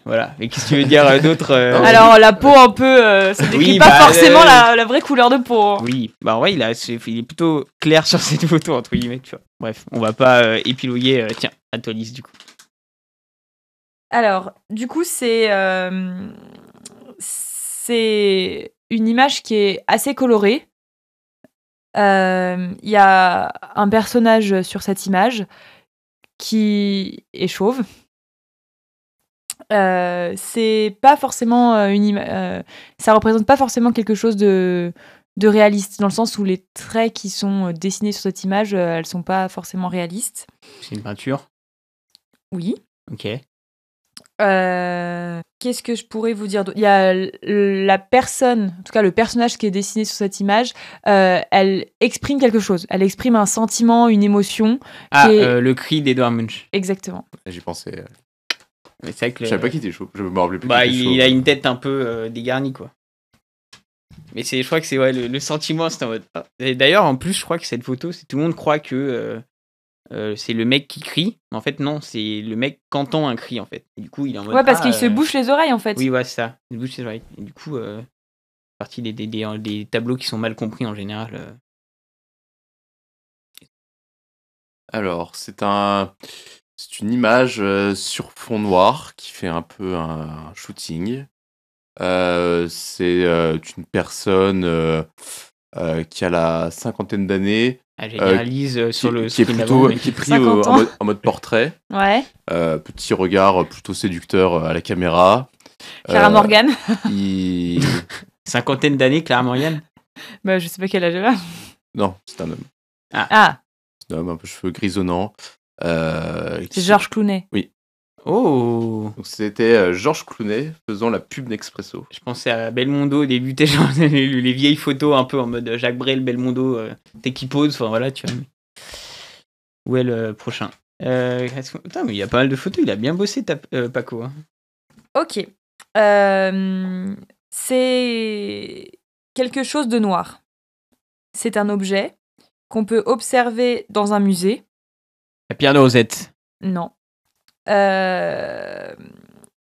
Voilà. Et qu'est-ce que tu veux dire d'autre Alors, la peau un peu, ça décrit Oui, pas bah, forcément la vraie couleur de peau. Oui, bah ouais, il est plutôt clair sur cette photo, entre guillemets, tu vois. Bref, on va pas épiloguer. Tiens, à toi, Lise, du coup. Alors, du coup, c'est une image qui est assez colorée. Il y a un personnage sur cette image qui est chauve. C'est pas forcément ça représente pas forcément quelque chose de réaliste, dans le sens où les traits qui sont dessinés sur cette image, elles sont pas forcément réalistes. C'est une peinture. Oui. Ok. Qu'est-ce que je pourrais vous dire d'autre ? Il y a la personne, en tout cas le personnage qui est dessiné sur cette image, elle exprime quelque chose. Elle exprime un sentiment, une émotion. Le cri d'Edouard Munch. Exactement. J'y pensais. Mais c'est vrai que Je savais pas qu'il était chaud. Je me rappelais plus. Bah, qu'il était chaud. il a une tête un peu dégarnie, quoi. Mais je crois que c'est le sentiment, c'est en mode. Ah. Et d'ailleurs, en plus, je crois que cette photo, tout le monde croit que c'est le mec qui crie. Mais en fait, non, c'est le mec qui entend un cri, en fait. Et du coup, il est en mode. Ouais, parce qu'il se bouche les oreilles, en fait. Oui, ouais, c'est ça. Il se bouche les oreilles. Et du coup, partie des tableaux qui sont mal compris en général. Alors, c'est une image sur fond noir qui fait un peu un shooting. C'est une personne qui a la cinquantaine d'années. J'ai Lise sur le qui est screen plutôt d'avant, mais- qui est pris 50 ans. en mode portrait. Ouais. Petit regard plutôt séducteur à la caméra. Clara Morgan. Il... Cinquantaine d'années, Clara Morgan. Bah, je sais pas quel âge elle a. Non, c'est un homme. Ah, C'est un homme un peu cheveux grisonnants. c'est Georges Clooney. Oh. Donc c'était Georges Clooney faisant la pub Nespresso. Je pensais à Belmondo au début, t'es genre les vieilles photos un peu en mode Jacques Brel, Belmondo, t'es qui pose, enfin voilà, tu vois. Où est le prochain Putain, mais il y a pas mal de photos, il a bien bossé, Paco. Hein. Ok. C'est quelque chose de noir. C'est un objet qu'on peut observer dans un musée. La pierre de Rosette. Non.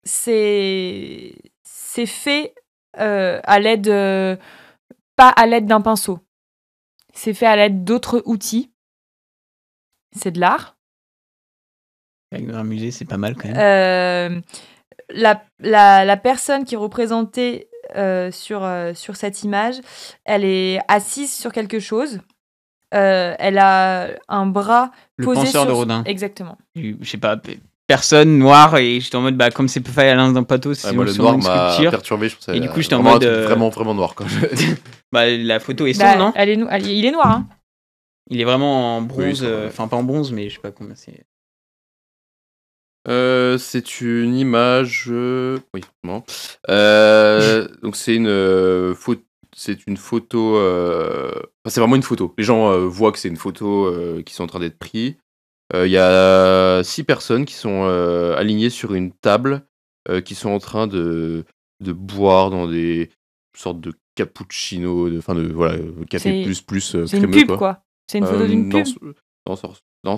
C'est fait à l'aide... pas à l'aide d'un pinceau. C'est fait à l'aide d'autres outils. C'est de l'art. Dans un musée, c'est pas mal quand même. La personne qui est représentée sur cette image, elle est assise sur quelque chose. Elle a un bras Le posé penseur sur... de Rodin. Exactement. Je sais pas, personne noire, et j'étais en mode, comme c'est pas fait à l'un d'un plateau, c'est Moi, le sur noir une m'a sculpture. perturbé. Je pensais, Et du coup, j'étais en vraiment mode, un truc vraiment, vraiment noir. Quoi. La photo est sombre, non il est noir, hein. Il est vraiment en bronze, Oui, c'est vrai. enfin pas en bronze, mais je sais pas combien c'est. C'est une image. Oui, non. Donc c'est une photo. C'est une photo. Enfin, c'est vraiment une photo. Les gens voient que c'est une photo qui sont en train d'être pris. Il y a 6 personnes qui sont alignées sur une table, qui sont en train de boire dans des sortes de cappuccino, voilà, café plus C'est crémeux. une pub, quoi. C'est une photo d'une pub. Non, ça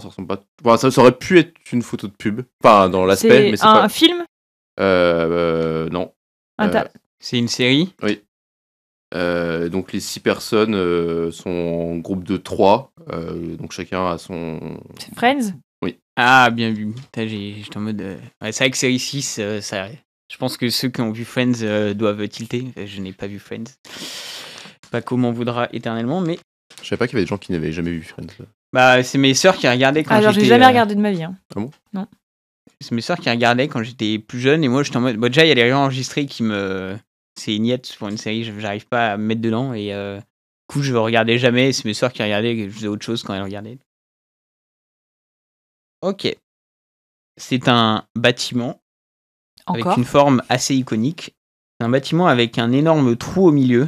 ressemble pas. Enfin, ça aurait pu être une photo de pub. Enfin, dans l'aspect, mais c'est un pas. film. Non. C'est une série. Oui. Donc les 6 personnes sont en groupe de 3. Donc chacun a son. C'est Friends. Oui. Ah, bien vu. J'étais en mode. Ouais, c'est vrai que série 6, ça. Je pense que ceux qui ont vu Friends doivent tilter. Je n'ai pas vu Friends. Paco m'en voudra éternellement, mais Je savais pas qu'il y avait des gens qui n'avaient jamais vu Friends. Bah, c'est mes sœurs qui regardaient quand Alors, j'étais. j'ai jamais regardé de ma vie. Hein. C'est mes sœurs qui regardaient quand j'étais plus jeune et moi j'étais en mode. Bon, déjà, il y a les gens enregistrés qui me. C'est ignite pour une série, j'arrive pas à me mettre dedans et du coup, je regardais jamais. Et c'est mes sœurs qui regardaient et je faisais autre chose quand elles regardaient. Ok. C'est un bâtiment avec Encore une forme assez iconique. C'est un bâtiment avec un énorme trou au milieu.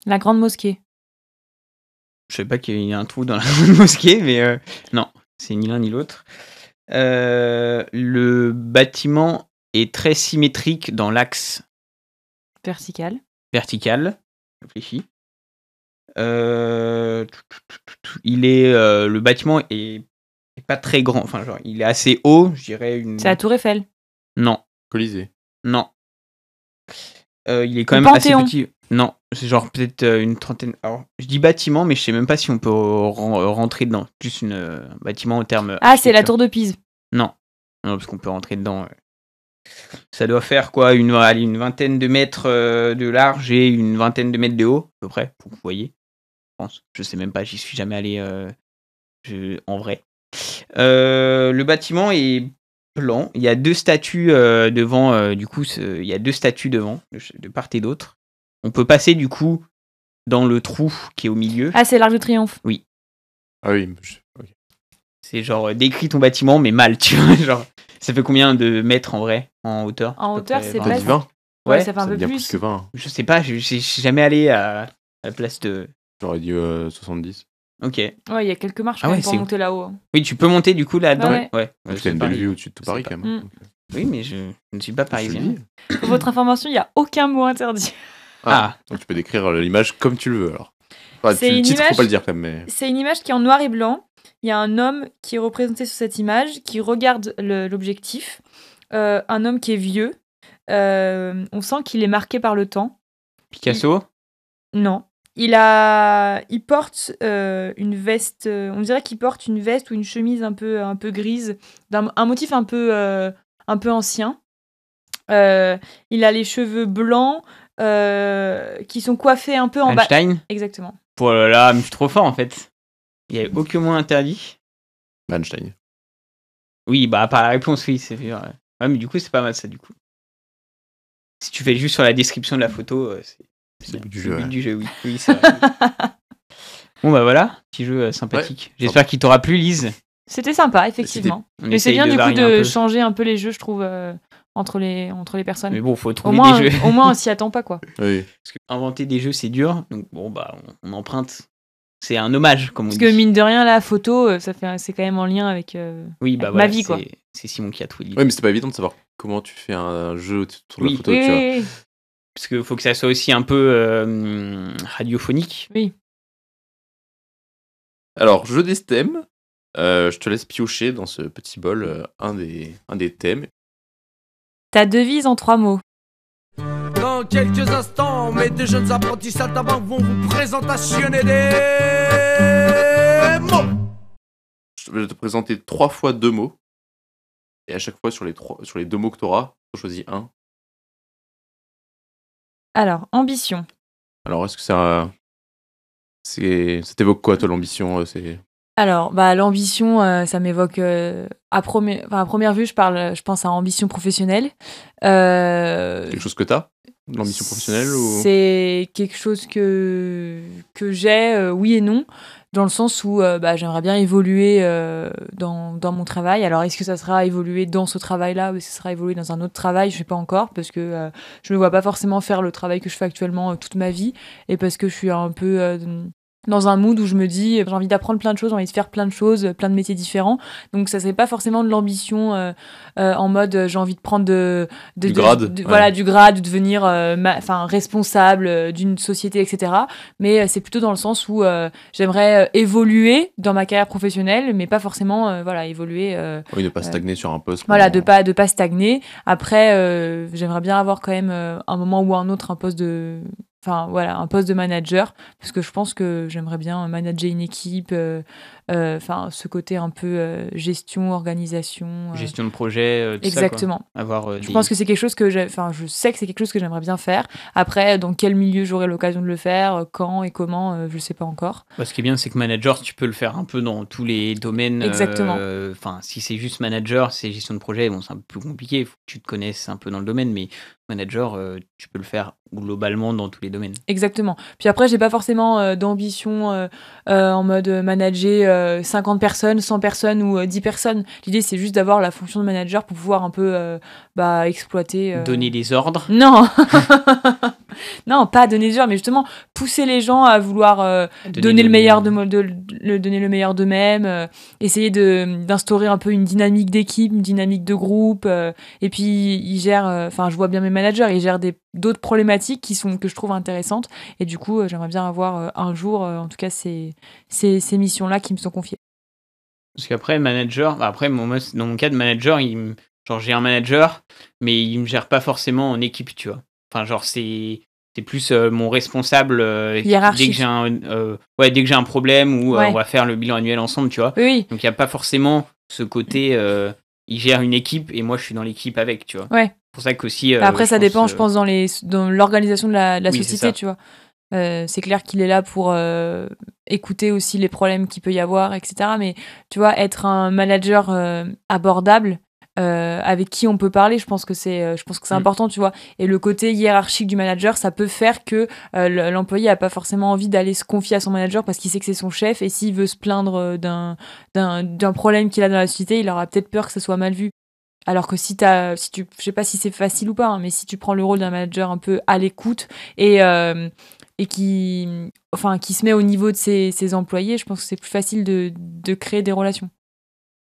La grande mosquée. Je savais pas qu'il y a un trou dans la mosquée, mais non, c'est ni l'un ni l'autre. Le bâtiment est très symétrique dans l'axe Verticale. vertical. Réfléchis. Le bâtiment est pas très grand. Enfin, genre, il est assez haut, je dirais une. C'est la Tour Eiffel. Non, Colisée. non. Il est quand Le même assez Panthéon. petit. Non, c'est genre peut-être une trentaine. Alors, je dis bâtiment, mais je sais même pas si on peut rentrer dedans. Juste un bâtiment au terme. Ah, c'est la architecture. Tour de Pise. Non, parce qu'on peut rentrer dedans. Ça doit faire quoi, une vingtaine de mètres de large et une vingtaine de mètres de haut, à peu près, pour que vous voyez. Je pense. Je sais même pas, j'y suis jamais allé en vrai. Le bâtiment est plan. Il y a deux statues devant. Du coup, il y a deux statues devant, de part et d'autre. On peut passer du coup dans le trou qui est au milieu. Ah, c'est l'Arc de Triomphe. Ah oui. Ok. C'est genre décris ton bâtiment, mais mal, tu vois. Genre, ça fait combien de mètres en vrai, en hauteur En À peu hauteur, près c'est 20. T'as pas dit 20. Ouais, Ouais, ça fait un Ça peu veut dire plus. plus que 20. Je sais pas, je suis jamais allé à la place de. J'aurais dit 70. Ok. Ouais, il y a quelques marches Ah quand ouais, même pour c'est- monter là-haut. Oui, tu peux monter du coup là-dedans. Ouais. Ouais. Parce c'est qu'il y a une belle pareil. vue au-dessus de tout C'est Paris pas- quand même. Mm. Oui, mais je ne suis pas Je te parisien. le dis. Pour votre information, il n'y a aucun mot interdit. Ah. Donc tu peux décrire l'image comme tu le veux alors. Enfin, C'est le une titre, image- faut pas le dire quand même. Mais... C'est une image qui est en noir et blanc. Il y a un homme qui est représenté sur cette image, qui regarde l'objectif. Un homme qui est vieux. On sent qu'il est marqué par le temps. Picasso. Non. Il porte une veste. On dirait qu'il porte une veste ou une chemise un peu grise, un motif un peu ancien. Il a les cheveux blancs qui sont coiffés un peu en bas. Einstein. Exactement. Oh là là, mais je suis trop fort en fait. Il y a aucun mot interdit. Einstein. Oui, bah par la réponse, oui, c'est sûr. Ouais, mais du coup, c'est pas mal ça du coup. Si tu fais juste sur la description de la photo, C'est bien. le but du C'est jeu, le but ouais. du jeu, oui. Oui, c'est vrai. Bon bah voilà, petit jeu sympathique. J'espère qu'il t'aura plu, Lise. C'était sympa, effectivement. On Mais c'est essaye bien de du coup varier un de peu. changer un peu les jeux, je trouve, entre les personnes. Mais bon, faut Au trouver moins, des jeux. au moins, on s'y attend pas, quoi. Oui. Parce que inventer des jeux, c'est dur. Donc bon, bah, on emprunte. C'est un hommage, comme on Parce dit. que mine de rien, la photo, c'est quand même en lien avec, Oui, bah avec voilà, ma vie, quoi. c'est Simon qui a trouvé l'idée. Ouais, mais c'était pas évident de savoir comment tu fais un jeu autour de Oui. la photo. Oui, Tu vois. oui, oui. Parce qu'il faut que ça soit aussi un peu radiophonique. Oui. Alors, jeu des thèmes. Je te laisse piocher dans ce petit bol un des thèmes. Ta devise en 3 mots. Dans quelques instants, mes deux jeunes apprentis saltimbanques vont vous présentationner des mots. Je vais te présenter 3 fois 2 mots. Et à chaque fois, sur les 2 mots que tu auras, tu choisis un. Alors, ambition. Alors, est-ce que ça t'évoque quoi, toi, l'ambition Alors, l'ambition, ça m'évoque à première vue, je pense à ambition professionnelle. quelque chose que t'as L'ambition professionnelle ou... C'est quelque chose que j'ai, oui et non, dans le sens où j'aimerais bien évoluer dans mon travail. Alors, est-ce que ça sera évoluer dans ce travail-là ou est-ce que ça sera évoluer dans un autre travail? Je sais pas encore, parce que je me vois pas forcément faire le travail que je fais actuellement toute ma vie, et parce que je suis un peu dans un mood où je me dis j'ai envie d'apprendre plein de choses, j'ai envie de faire plein de choses, plein de métiers différents. Donc ça serait pas forcément de l'ambition en mode j'ai envie de prendre Du grade, ouais. voilà, du grade, de devenir responsable d'une société, etc. Mais c'est plutôt dans le sens où j'aimerais évoluer dans ma carrière professionnelle, mais pas forcément évoluer. Oui, ne pas stagner sur un poste. Voilà, de pas stagner. Après, j'aimerais bien avoir quand même un moment ou un autre un poste de manager, parce que je pense que j'aimerais bien manager une équipe, Enfin, ce côté un peu gestion, organisation. Gestion de projet, tout Exactement. ça, quoi. Avoir, Je pense que c'est quelque chose que je sais que c'est quelque chose que j'aimerais bien faire. Après, dans quel milieu j'aurai l'occasion de le faire, quand et comment, je sais pas encore. Ce qui est bien, c'est que manager, tu peux le faire un peu dans tous les domaines. Exactement. Enfin, si c'est juste manager, c'est gestion de projet, bon, c'est un peu plus compliqué, il faut que tu te connaisses un peu dans le domaine, mais manager, tu peux le faire globalement dans tous les domaines. Exactement. Puis après, j'ai pas forcément d'ambition en mode manager 50 personnes, 100 personnes ou 10 personnes. L'idée, c'est juste d'avoir la fonction de manager pour pouvoir un peu exploiter. Donner des ordres. Non Non, pas donner des ordres, mais justement pousser les gens à vouloir donner le meilleur donner le meilleur d'eux-mêmes, essayer d'instaurer un peu une dynamique d'équipe, une dynamique de groupe. Et puis, ils gèrent, je vois bien mes managers, ils gèrent d'autres problématiques que je trouve intéressantes. Et du coup, j'aimerais bien avoir un jour, en tout cas, ces missions-là qui me sont confiées. Parce qu'après, manager, moi, dans mon cas de manager, j'ai un manager, mais il me gère pas forcément en équipe, tu vois. Enfin, genre, c'est plus mon responsable hiérarchique. Dès que j'ai un problème ou on va faire le bilan annuel ensemble, tu vois. Oui. Donc, il n'y a pas forcément ce côté, il gère une équipe et moi, je suis dans l'équipe avec, tu vois. Ouais. C'est pour ça qu'aussi... après, ça dépend, je pense, dans l'organisation de la oui, société, tu vois. C'est clair qu'il est là pour écouter aussi les problèmes qu'il peut y avoir, etc. Mais tu vois, être un manager abordable, avec qui on peut parler, je pense que c'est important, tu vois. Et le côté hiérarchique du manager, ça peut faire que l'employé a pas forcément envie d'aller se confier à son manager parce qu'il sait que c'est son chef, et s'il veut se plaindre d'un problème qu'il a dans la société, il aura peut-être peur que ce soit mal vu. Alors que je sais pas si c'est facile ou pas, hein, mais si tu prends le rôle d'un manager un peu à l'écoute et qui se met au niveau de ses employés, je pense que c'est plus facile de créer des relations.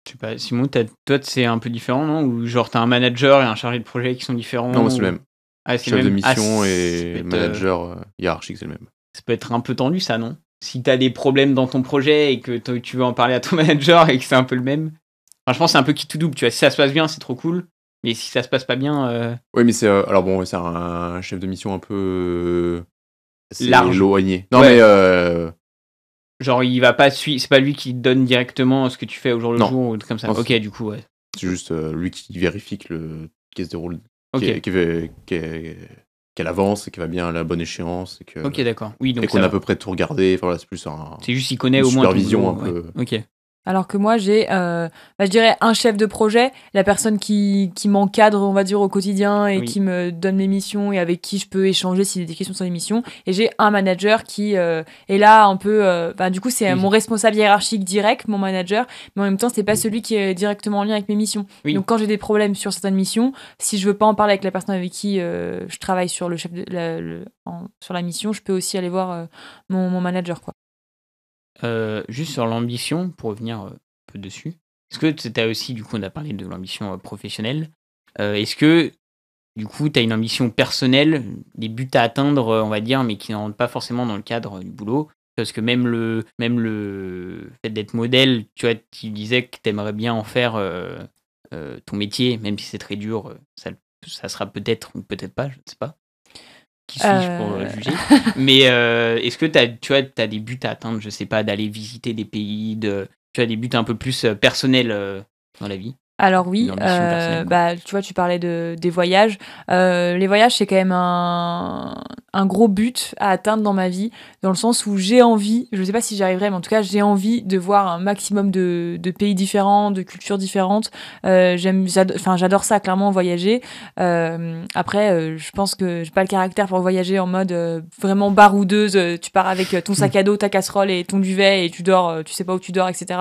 Je sais pas, Simon, toi, c'est un peu différent, non? Ou genre, t'as un manager et un chargé de projet qui sont différents? Non, c'est le même. Ah, c'est Chef le même. de mission et manager hiérarchique, c'est le même. Ça peut être un peu tendu, ça, non? Si t'as des problèmes dans ton projet et que tu veux en parler à ton manager et que c'est un peu le même. Enfin, je pense que c'est un peu qui tout double, tu vois. Si ça se passe bien, c'est trop cool. Mais si ça se passe pas bien... Oui, mais c'est un chef de mission un peu large. Éloigné. Non, mais... Genre, il va pas suivre... C'est pas lui qui donne directement ce que tu fais au jour le jour ou comme ça. Non, ok, du coup, ouais. C'est juste lui qui vérifie que qui se déroule... Okay. Qu'elle avance et qu'elle va bien à la bonne échance. Ok, d'accord. Oui, donc et qu'on a à peu près tout regardé. Enfin, voilà, c'est plus c'est juste qu'il connaît au moins supervision un peu. Ok. Alors que moi, j'ai, je dirais, un chef de projet, la personne qui m'encadre, on va dire, au quotidien et qui me donne mes missions et avec qui je peux échanger s'il y a des questions sur les missions. Et j'ai un manager qui est là un peu... du coup, c'est mon responsable hiérarchique direct, mon manager, mais en même temps, c'est pas celui qui est directement en lien avec mes missions. Oui. Donc, quand j'ai des problèmes sur certaines missions, si je veux pas en parler avec la personne avec qui je travaille sur sur la mission, je peux aussi aller voir mon manager, quoi. Juste sur l'ambition, pour revenir un peu dessus, est-ce que tu as aussi, du coup, on a parlé de l'ambition professionnelle, est-ce que, du coup, tu as une ambition personnelle, des buts à atteindre, on va dire, mais qui ne rentrent pas forcément dans le cadre du boulot? Parce que même le fait d'être modèle, tu vois, tu disais que tu aimerais bien en faire ton métier, même si c'est très dur, ça sera peut-être ou peut-être pas, je ne sais pas. Qui suis-je pour juger? Mais est-ce que tu as des buts à atteindre, je sais pas, d'aller visiter des pays, tu as des buts un peu plus personnels dans la vie? Alors oui, tu vois, tu parlais des voyages. Les voyages, c'est quand même un gros but à atteindre dans ma vie, dans le sens où j'ai envie, je sais pas si j'y arriverai, mais en tout cas, j'ai envie de voir un maximum de pays différents, de cultures différentes. J'adore ça, clairement, voyager. Après, je pense que j'ai pas le caractère pour voyager en mode vraiment baroudeuse. Tu pars avec ton sac à dos, ta casserole et ton duvet et tu dors, tu sais pas où tu dors, etc.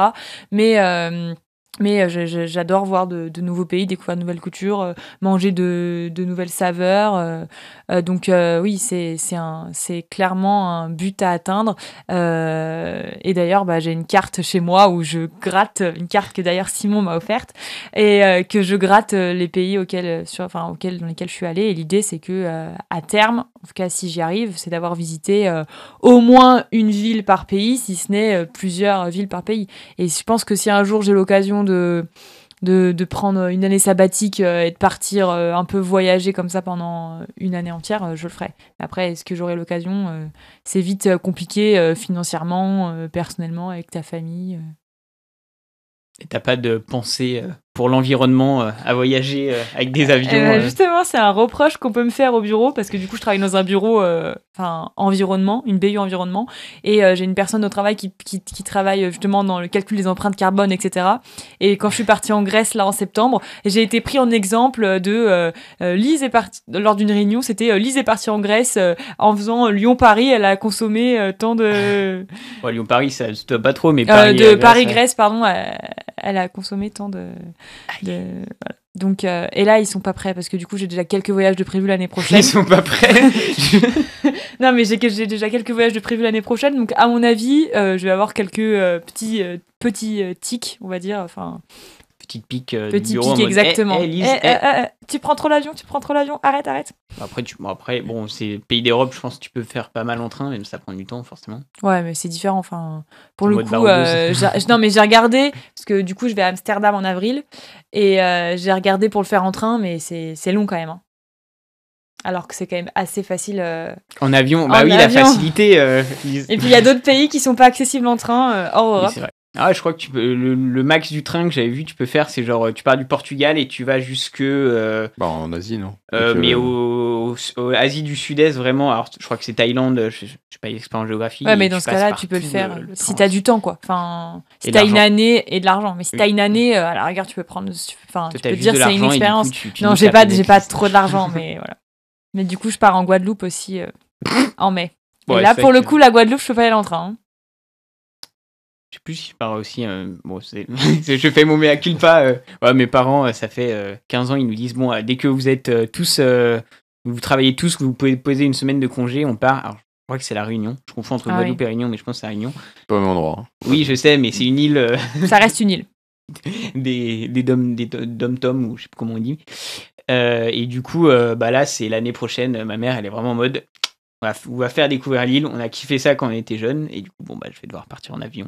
Mais j'adore voir de nouveaux pays, découvrir de nouvelles cultures, manger de nouvelles saveurs. Donc oui, c'est clairement un but à atteindre. Et d'ailleurs, j'ai une carte chez moi où je gratte, une carte que d'ailleurs Simon m'a offerte, et que je gratte les pays dans lesquels je suis allée. Et l'idée, c'est que à terme, en tout cas si j'y arrive, c'est d'avoir visité au moins une ville par pays, si ce n'est plusieurs villes par pays. Et je pense que si un jour j'ai l'occasion de prendre une année sabbatique et de partir un peu voyager comme ça pendant une année entière, je le ferai. Après, est-ce que j'aurai l'occasion? C'est vite compliqué financièrement, personnellement, avec ta famille. Et t'as pas de pensée pour l'environnement à voyager avec des avions Justement, c'est un reproche qu'on peut me faire au bureau parce que du coup, je travaille dans un bureau environnement, une BU environnement, et j'ai une personne au travail qui travaille justement dans le calcul des empreintes carbone, etc. Et quand je suis partie en Grèce là en septembre, j'ai été pris en exemple de Lise est partie lors d'une réunion. C'était Lise est partie en Grèce en faisant Lyon-Paris. Elle a consommé tant de Lyon-Paris, ça se doit pas trop, mais Paris-Grèce, pardon. Elle a consommé tant de voilà. Donc et là ils sont pas prêts parce que du coup j'ai déjà quelques voyages de prévus l'année prochaine. Ils sont pas prêts. Non mais j'ai déjà quelques voyages de prévus l'année prochaine, donc à mon avis je vais avoir quelques petits tics, on va dire, enfin petite pique petit bureau pic exactement. Lise, tu prends trop l'avion, arrête. Après bon, c'est pays d'Europe, je pense que tu peux faire pas mal en train, même ça prend du temps forcément. Ouais, mais c'est différent, enfin pour le coup non mais j'ai regardé parce que du coup je vais à Amsterdam en avril et j'ai regardé pour le faire en train, mais c'est long quand même hein. Alors que c'est quand même assez facile en avion. Bah oui, avion. La facilité et puis il y a d'autres pays qui sont pas accessibles en train hors Europe. Oui, c'est vrai. Ah, je crois que tu peux, le max du train que j'avais vu, tu peux faire, c'est genre, tu pars du Portugal et tu vas jusque... en Asie, non mais au Asie du Sud-Est, vraiment. Alors, je crois que c'est Thaïlande, je suis pas expert en géographie. Ouais, mais dans ce cas-là, tu peux le faire si t'as du temps, quoi. Enfin, si t'as une année et de l'argent. Mais si t'as une année, à la rigueur, tu peux prendre... Enfin, tu peux te dire c'est une expérience. Non, j'ai pas trop d'argent, mais voilà. Mais du coup, je pars en Guadeloupe aussi en mai. Et là, pour le coup, la Guadeloupe, je peux pas y aller en train. Hein. Je sais plus si je pars aussi. Bon, je fais mon mea culpa. Ouais, mes parents, ça fait 15 ans, ils nous disent bon, dès que vous êtes tous, vous travaillez tous, que vous pouvez poser une semaine de congé, on part. Alors, je crois que c'est la Réunion. Je confonds entre Guadeloupe et Réunion, mais je pense que c'est la Réunion. Pas au même endroit. Hein. Oui, je sais, mais c'est une île. Ça reste une île. des dom-tom, ou je sais plus comment on dit. Et du coup, là, c'est l'année prochaine. Ma mère, elle est vraiment en mode. On va faire découvrir l'île. On a kiffé ça quand on était jeunes. Et du coup, je vais devoir partir en avion.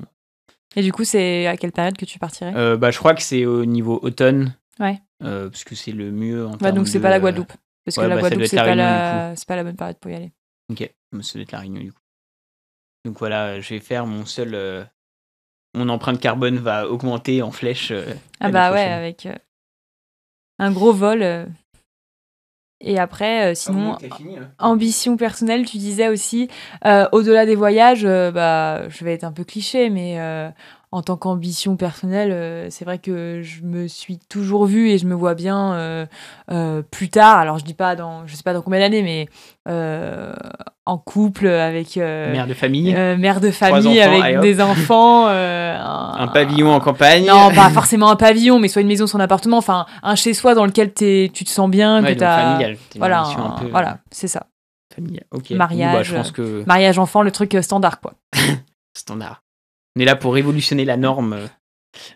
Et du coup, c'est à quelle période que tu partirais je crois que c'est au niveau automne. Ouais. Parce que c'est le mieux en termes donc c'est pas la Guadeloupe. Parce que la Guadeloupe, c'est pas la bonne période pour y aller. Ok, ça doit être la Réunion du coup. Donc voilà, je vais faire mon seul... mon empreinte carbone va augmenter en flèche. Avec un gros vol... Et après, sinon, fini, hein. Ambition personnelle, tu disais aussi, au-delà des voyages, je vais être un peu cliché, mais en tant qu'ambition personnelle, c'est vrai que je me suis toujours vue et je me vois bien plus tard, alors je sais pas dans combien d'années, mais en couple avec... mère de famille avec allez, des enfants. un pavillon en campagne. Non, pas forcément un pavillon, mais soit une maison, son appartement, enfin un chez-soi dans lequel tu te sens bien, que t'as... familial. Voilà, c'est ça. Familial, ok. Mariage, je pense que... mariage enfant, le truc standard, quoi. Standard. On est là pour révolutionner la norme.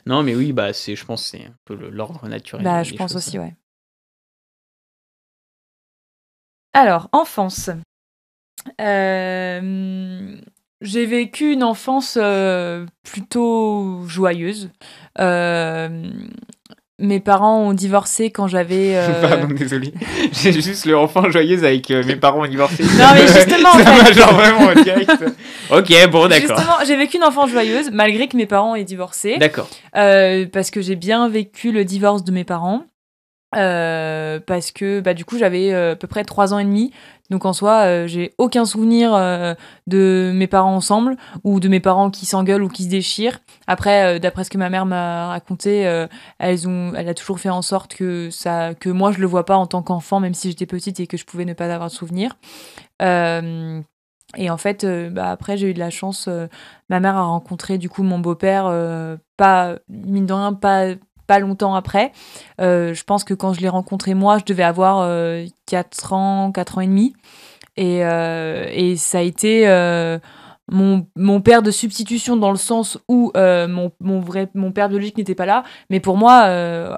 Non, mais oui, je pense que c'est un peu l'ordre naturel. Je pense aussi, ouais. Alors, enfance. J'ai vécu une enfance plutôt joyeuse. Mes parents ont divorcé quand j'avais... Pardon, désolé. J'ai juste le enfant joyeuse avec mes parents ont divorcé. Non, mais justement, ça m'a genre vraiment direct. Ok, bon, d'accord. Justement, j'ai vécu une enfance joyeuse, malgré que mes parents aient divorcé. D'accord. Parce que j'ai bien vécu le divorce de mes parents. Parce que du coup j'avais à peu près 3 ans et demi, donc en soi j'ai aucun souvenir de mes parents ensemble ou de mes parents qui s'engueulent ou qui se déchirent. Après d'après ce que ma mère m'a raconté, elle a toujours fait en sorte que moi je le vois pas en tant qu'enfant, même si j'étais petite et que je pouvais ne pas avoir de souvenir. Et en fait après j'ai eu de la chance, ma mère a rencontré du coup mon beau-père pas mine de rien pas longtemps après. Je pense que quand je l'ai rencontré, moi, je devais avoir 4 ans et demi. Et ça a été mon père de substitution dans le sens où mon père biologique n'était pas là. Mais pour moi,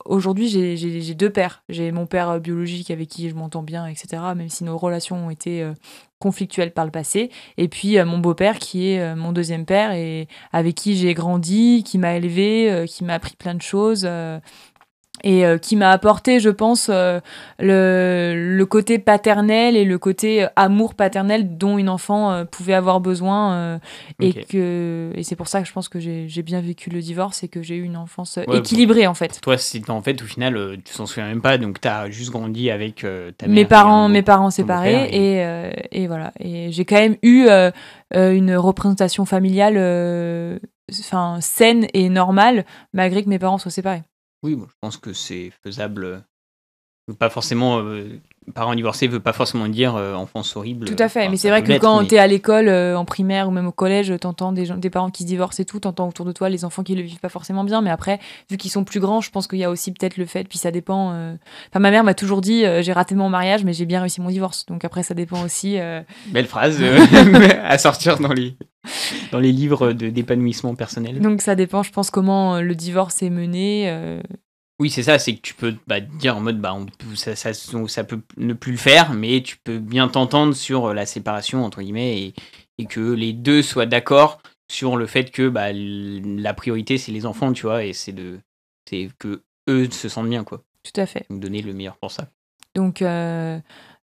aujourd'hui, j'ai 2 pères. J'ai mon père biologique avec qui je m'entends bien, etc., même si nos relations ont été conflictuelles par le passé. Et puis mon beau-père qui est mon 2e père et avec qui j'ai grandi, qui m'a élevée, qui m'a appris plein de choses. et qui m'a apporté, je pense, le côté paternel et le côté amour paternel dont une enfant pouvait avoir besoin. Et c'est pour ça que je pense que j'ai bien vécu le divorce et que j'ai eu une enfance équilibrée, en fait. Toi, c'est en fait, au final, tu t'en souviens même pas, donc t'as juste grandi avec ta mère. Mes parents séparés, et voilà. Et j'ai quand même eu une représentation familiale saine et normale, malgré que mes parents soient séparés. Oui, je pense que c'est faisable. Pas forcément, parents divorcés veut pas forcément dire enfance horrible. Tout à fait, mais c'est vrai que quand t'es à l'école, en primaire ou même au collège, t'entends des parents qui se divorcent et tout, t'entends autour de toi les enfants qui le vivent pas forcément bien, mais après, vu qu'ils sont plus grands, je pense qu'il y a aussi peut-être le fait, puis ça dépend. Enfin, ma mère m'a toujours dit, j'ai raté mon mariage, mais j'ai bien réussi mon divorce, donc après, ça dépend aussi. Belle phrase à sortir dans les livres d'épanouissement personnel. Donc ça dépend, je pense, comment le divorce est mené. Oui, c'est ça, c'est que tu peux dire en mode ça peut ne plus le faire, mais tu peux bien t'entendre sur la séparation, entre guillemets, et que les deux soient d'accord sur le fait que la priorité, c'est les enfants, tu vois, et c'est que eux se sentent bien, quoi. Tout à fait. Donc donner le meilleur pour ça. Donc, un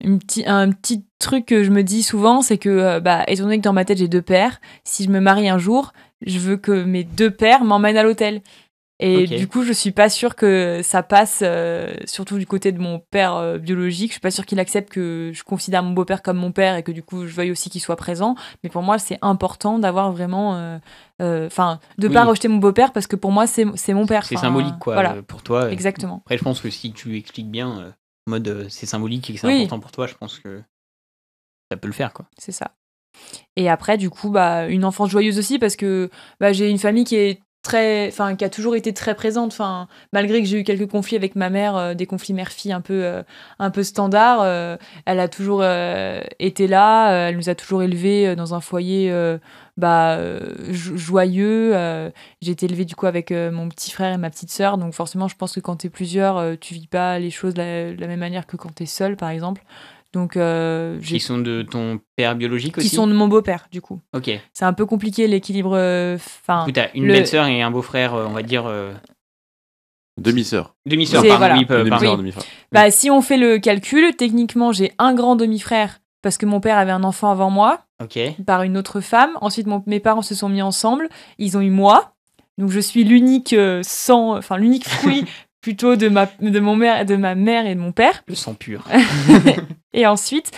petit truc que je me dis souvent, c'est que, étant donné que dans ma tête, j'ai 2 pères, si je me marie un jour, je veux que mes 2 pères m'emmènent à l'hôtel. Et du coup, je suis pas sûre que ça passe, surtout du côté de mon père biologique. Je suis pas sûre qu'il accepte que je considère mon beau-père comme mon père et que du coup, je veuille aussi qu'il soit présent. Mais pour moi, c'est important d'avoir vraiment... pas rejeter mon beau-père parce que pour moi, c'est mon père. C'est symbolique, quoi, voilà. Pour toi. Exactement. Après, je pense que si tu expliques bien, en mode c'est symbolique et que c'est important pour toi, je pense que ça peut le faire, quoi. C'est ça. Et après, du coup, une enfance joyeuse aussi parce que j'ai une famille qui a toujours été très présente, malgré que j'ai eu quelques conflits avec ma mère, des conflits mère-fille un peu standards, elle a toujours été là, elle nous a toujours élevés dans un foyer joyeux. J'ai été élevée du coup avec mon petit frère et ma petite sœur, donc forcément je pense que quand t'es plusieurs, tu vis pas les choses de la même manière que quand t'es seule, par exemple. Donc, qui sont de ton père biologique aussi ? Qui sont de mon beau-père, du coup. Ok. C'est un peu compliqué, l'équilibre. Du coup, t'as une belle-sœur et un beau-frère, on va dire... Demi-sœur. Demi-sœur, pardon. Voilà. Demi-frère. Si on fait le calcul, techniquement, j'ai un grand demi-frère parce que mon père avait un enfant avant moi, par une autre femme. Ensuite, mes parents se sont mis ensemble. Ils ont eu moi. Donc, je suis l'unique l'unique fruit... plutôt de ma mère et de mon père. Le sang pur. Et ensuite,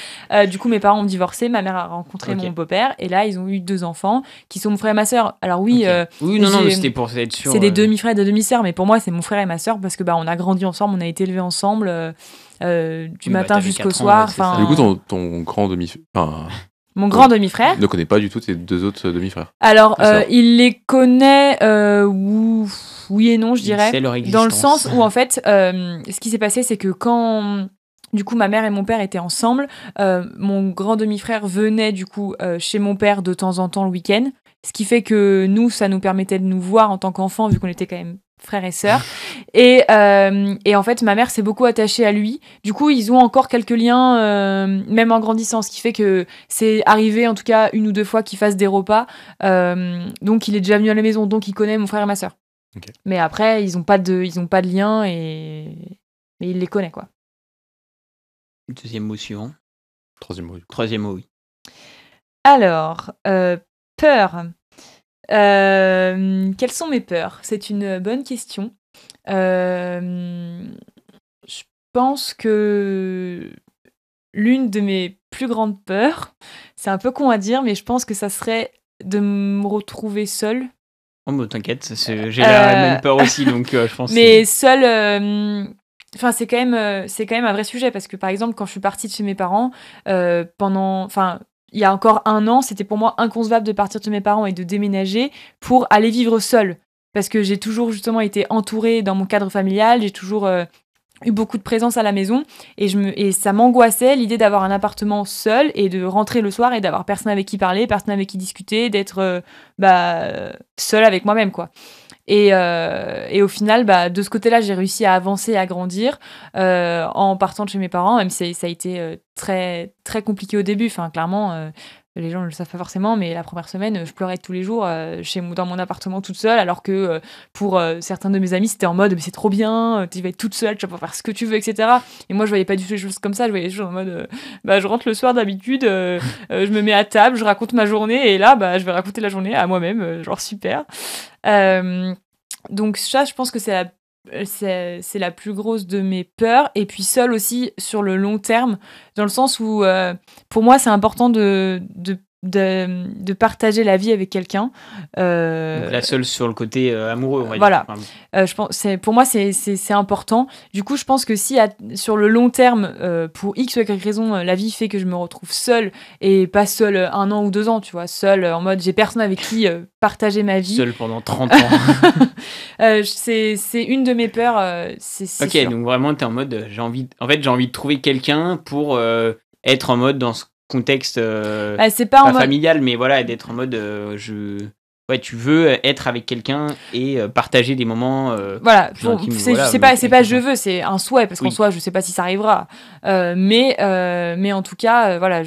du coup, mes parents ont divorcé, ma mère a rencontré mon beau-père, et là, ils ont eu 2 enfants, qui sont mon frère et ma sœur. Alors oui, c'était pour être sûr. C'est des demi-frères et des demi-sœurs, mais pour moi, c'est mon frère et ma sœur, parce que on a grandi ensemble, on a été élevés ensemble, du matin jusqu'au soir. Du coup, ton grand demi-frère... Mon grand demi-frère ne connaît pas du tout tes 2 autres demi-frères. Alors, il les connaît, oui et non, je dirais. C'est leur existence. Dans le sens où, en fait, ce qui s'est passé, c'est que quand, du coup, ma mère et mon père étaient ensemble, mon grand demi-frère venait, du coup, chez mon père de temps en temps le week-end. Ce qui fait que nous, ça nous permettait de nous voir en tant qu'enfants, vu qu'on était quand même frères et sœurs. Et en fait, ma mère s'est beaucoup attachée à lui. Du coup, ils ont encore quelques liens, même en grandissant, ce qui fait que c'est arrivé, en tout cas, 1 ou 2 fois qu'ils fassent des repas. Donc, il est déjà venu à la maison, donc il connaît mon frère et ma sœur. Okay. Mais après, ils ont pas de lien, mais il les connaît, quoi. Deuxième mot suivant. Troisième mot, oui. Alors, peur. Quelles sont mes peurs ? C'est une bonne question. Je pense que l'une de mes plus grandes peurs, c'est un peu con à dire, mais je pense que ça serait de me retrouver seule. Oh, t'inquiète, j'ai la même peur aussi, donc je pense. Mais seule, c'est quand même un vrai sujet parce que par exemple, quand je suis partie de chez mes parents, il y a encore 1 an, c'était pour moi inconcevable de partir de chez mes parents et de déménager pour aller vivre seule. Parce que j'ai toujours justement été entourée dans mon cadre familial, j'ai toujours eu beaucoup de présence à la maison et ça m'angoissait l'idée d'avoir un appartement seul et de rentrer le soir et d'avoir personne avec qui parler, personne avec qui discuter, d'être seule avec moi-même, quoi. Et au final, de ce côté-là, j'ai réussi à avancer, à grandir en partant de chez mes parents, même si ça a été très, très compliqué au début. Enfin, clairement, les gens ne le savent pas forcément, mais la première semaine, je pleurais tous les jours dans mon appartement toute seule, alors que pour certains de mes amis, c'était en mode mais c'est trop bien, tu vas être toute seule, tu vas pouvoir faire ce que tu veux, etc. Et moi, je voyais pas du tout les choses comme ça, je voyais les choses en mode je rentre le soir d'habitude, je me mets à table, je raconte ma journée, et là, je vais raconter la journée à moi-même, genre super. Donc ça, je pense que c'est la plus grosse de mes peurs, et puis seule aussi sur le long terme, dans le sens où pour moi c'est important de partager la vie avec quelqu'un. Donc la seule sur le côté amoureux, on va voilà. dire. Enfin, je pense, pour moi c'est important. Du coup je pense que si sur le long terme, pour X ou Y raison, la vie fait que je me retrouve seule, et pas seule 1 an ou 2 ans, tu vois, seule en mode j'ai personne avec qui partager ma vie. Seule pendant 30 ans. C'est une de mes peurs, c'est ok, sûr. Donc vraiment t'es en mode j'ai envie de trouver quelqu'un pour être en mode dans ce contexte c'est pas en mode familial, mais voilà, d'être en mode tu veux être avec quelqu'un et partager des moments voilà, c'est pas je veux, veux, c'est un souhait, parce qu'en soi je sais pas si ça arrivera, mais en tout cas voilà,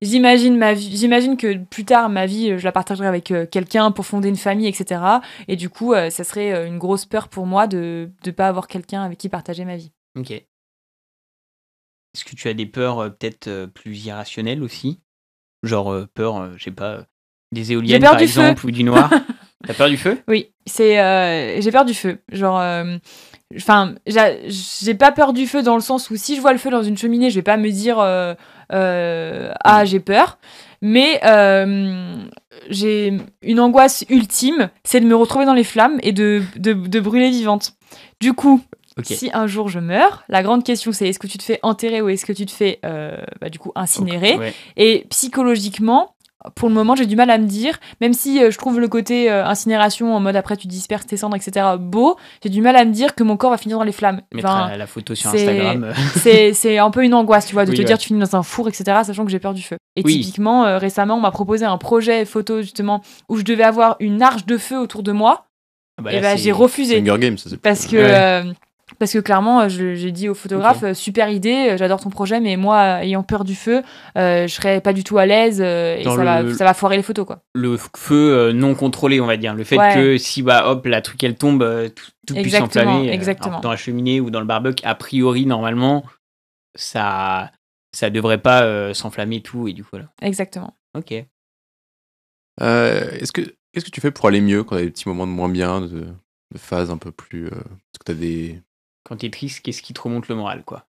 j'imagine que plus tard ma vie je la partagerai avec quelqu'un pour fonder une famille, etc. Et du coup ça serait une grosse peur pour moi de pas avoir quelqu'un avec qui partager ma vie. Ok. Est-ce que tu as des peurs peut-être plus irrationnelles aussi? Genre peur, je sais pas, des éoliennes par exemple, ou du noir? T'as peur du feu? Oui, j'ai peur du feu. Genre, j'ai pas peur du feu dans le sens où si je vois le feu dans une cheminée, je vais pas me dire j'ai peur. Mais j'ai une angoisse ultime, c'est de me retrouver dans les flammes et de brûler vivante. Du coup, si un jour je meurs, la grande question c'est est-ce que tu te fais enterrer ou est-ce que tu te fais du coup incinérer? Et psychologiquement, pour le moment j'ai du mal à me dire, même si je trouve le côté incinération en mode après tu disperses tes cendres, etc. beau, j'ai du mal à me dire que mon corps va finir dans les flammes. Mettre la photo sur Instagram. C'est un peu une angoisse, tu vois, de te dire tu finis dans un four, etc. sachant que j'ai peur du feu. Et typiquement récemment on m'a proposé un projet photo justement où je devais avoir une arche de feu autour de moi. J'ai refusé. C'est Hunger Games, ça, parce que clairement, j'ai dit au photographe, super idée, j'adore ton projet, mais moi, ayant peur du feu, je serais pas du tout à l'aise et ça va foirer les photos, quoi. Le feu non contrôlé, on va dire. Le fait que si la truc elle tombe, tout puisse s'enflammer. Exactement. Dans la cheminée ou dans le barbecue, a priori, normalement, ça devrait pas s'enflammer tout et du coup là. Exactement. Ok. Qu'est-ce que tu fais pour aller mieux quand t'as des petits moments de moins bien, de phases un peu plus... Est-ce que t'as des... Quand t'es triste, qu'est-ce qui te remonte le moral, quoi?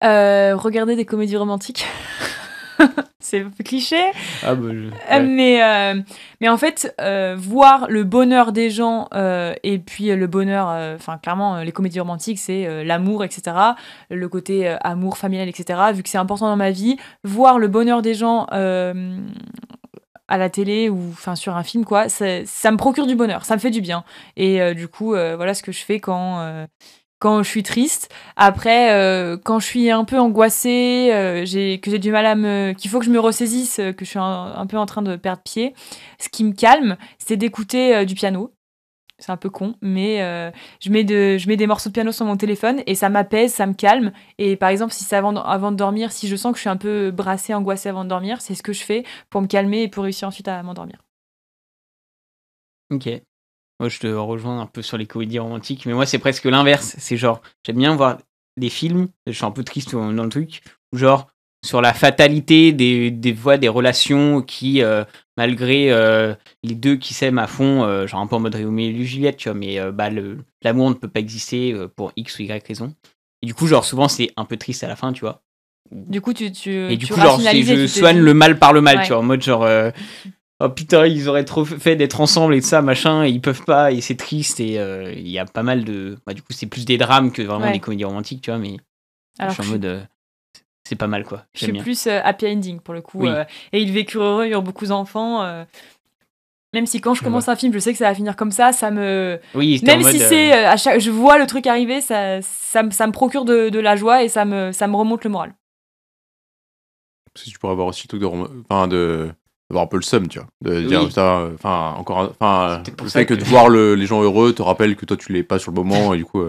Regarder des comédies romantiques. C'est un peu cliché. Mais en fait, voir le bonheur des gens et puis le bonheur... clairement, les comédies romantiques, c'est l'amour, etc. Le côté amour familial, etc. Vu que c'est important dans ma vie, voir le bonheur des gens... à la télé ou sur un film, quoi, ça me procure du bonheur, ça me fait du bien. Et du coup, voilà ce que je fais quand je suis triste. Après, quand je suis un peu angoissée, que j'ai du mal qu'il faut que je me ressaisisse, que je suis un peu en train de perdre pied, ce qui me calme, c'est d'écouter du piano. C'est un peu con, mais je mets des morceaux de piano sur mon téléphone et ça m'apaise, ça me calme. Et par exemple, si c'est avant de dormir, si je sens que je suis un peu brassée, angoissée avant de dormir, c'est ce que je fais pour me calmer et pour réussir ensuite à m'endormir. Ok. Moi, je te rejoins un peu sur les comédies romantiques, mais moi, c'est presque l'inverse. C'est genre, j'aime bien voir des films, je suis un peu triste dans le truc, genre sur la fatalité des relations qui, malgré les deux qui s'aiment à fond, genre un peu en mode Roméo et Juliette, tu vois, mais l'amour ne peut pas exister pour X ou Y raison. Et du coup, genre, souvent, c'est un peu triste à la fin, tu vois. Du coup, tu genre, je soigne le mal par le mal, tu vois, en mode genre... oh putain, ils auraient trop fait d'être ensemble et de ça, machin, et ils peuvent pas, et c'est triste, et il y a pas mal de... du coup, c'est plus des drames que vraiment des comédies romantiques, tu vois, mais alors je suis en mode... c'est pas mal, quoi. Je suis plus happy ending, pour le coup. Oui. Et ils vécurent heureux, ils eurent beaucoup d'enfants. Même si quand je commence un film, je sais que ça va finir comme ça me... Oui, même si c'est... je vois le truc arriver, ça me procure de la joie et ça me remonte le moral. Parce que tu pourrais avoir aussi tout d'avoir un peu le seum, tu vois, de dire le fait que de voir les gens heureux te rappelle que toi tu l'es pas sur le moment et du coup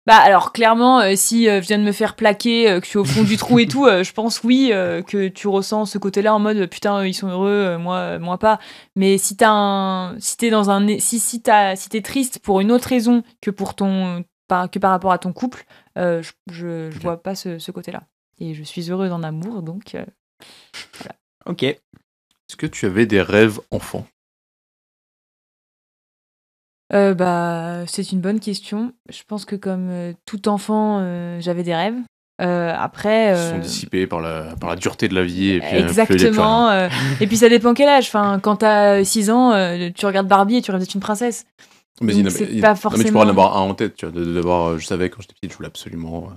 Bah alors clairement, si je viens de me faire plaquer, que je suis au fond du trou et tout, je pense oui que tu ressens ce côté-là en mode putain ils sont heureux, moi pas. Mais si t'es dans un si t'es triste pour une autre raison que pour que par rapport à ton couple, je vois pas ce côté-là. Et je suis heureuse en amour donc voilà. Ok. Est-ce que tu avais des rêves enfants? Bah, c'est une bonne question. Je pense que comme tout enfant, j'avais des rêves. Après, Ils sont dissipés par la dureté de la vie et puis exactement. Et puis ça dépend quel âge. Enfin, quand t'as 6 ans, tu regardes Barbie et tu rêves d'être une princesse. Mais Donc, c'est pas non, mais tu pourrais en forcément. avoir un en tête, tu vois, d'avoir, je savais quand j'étais petite, je voulais absolument.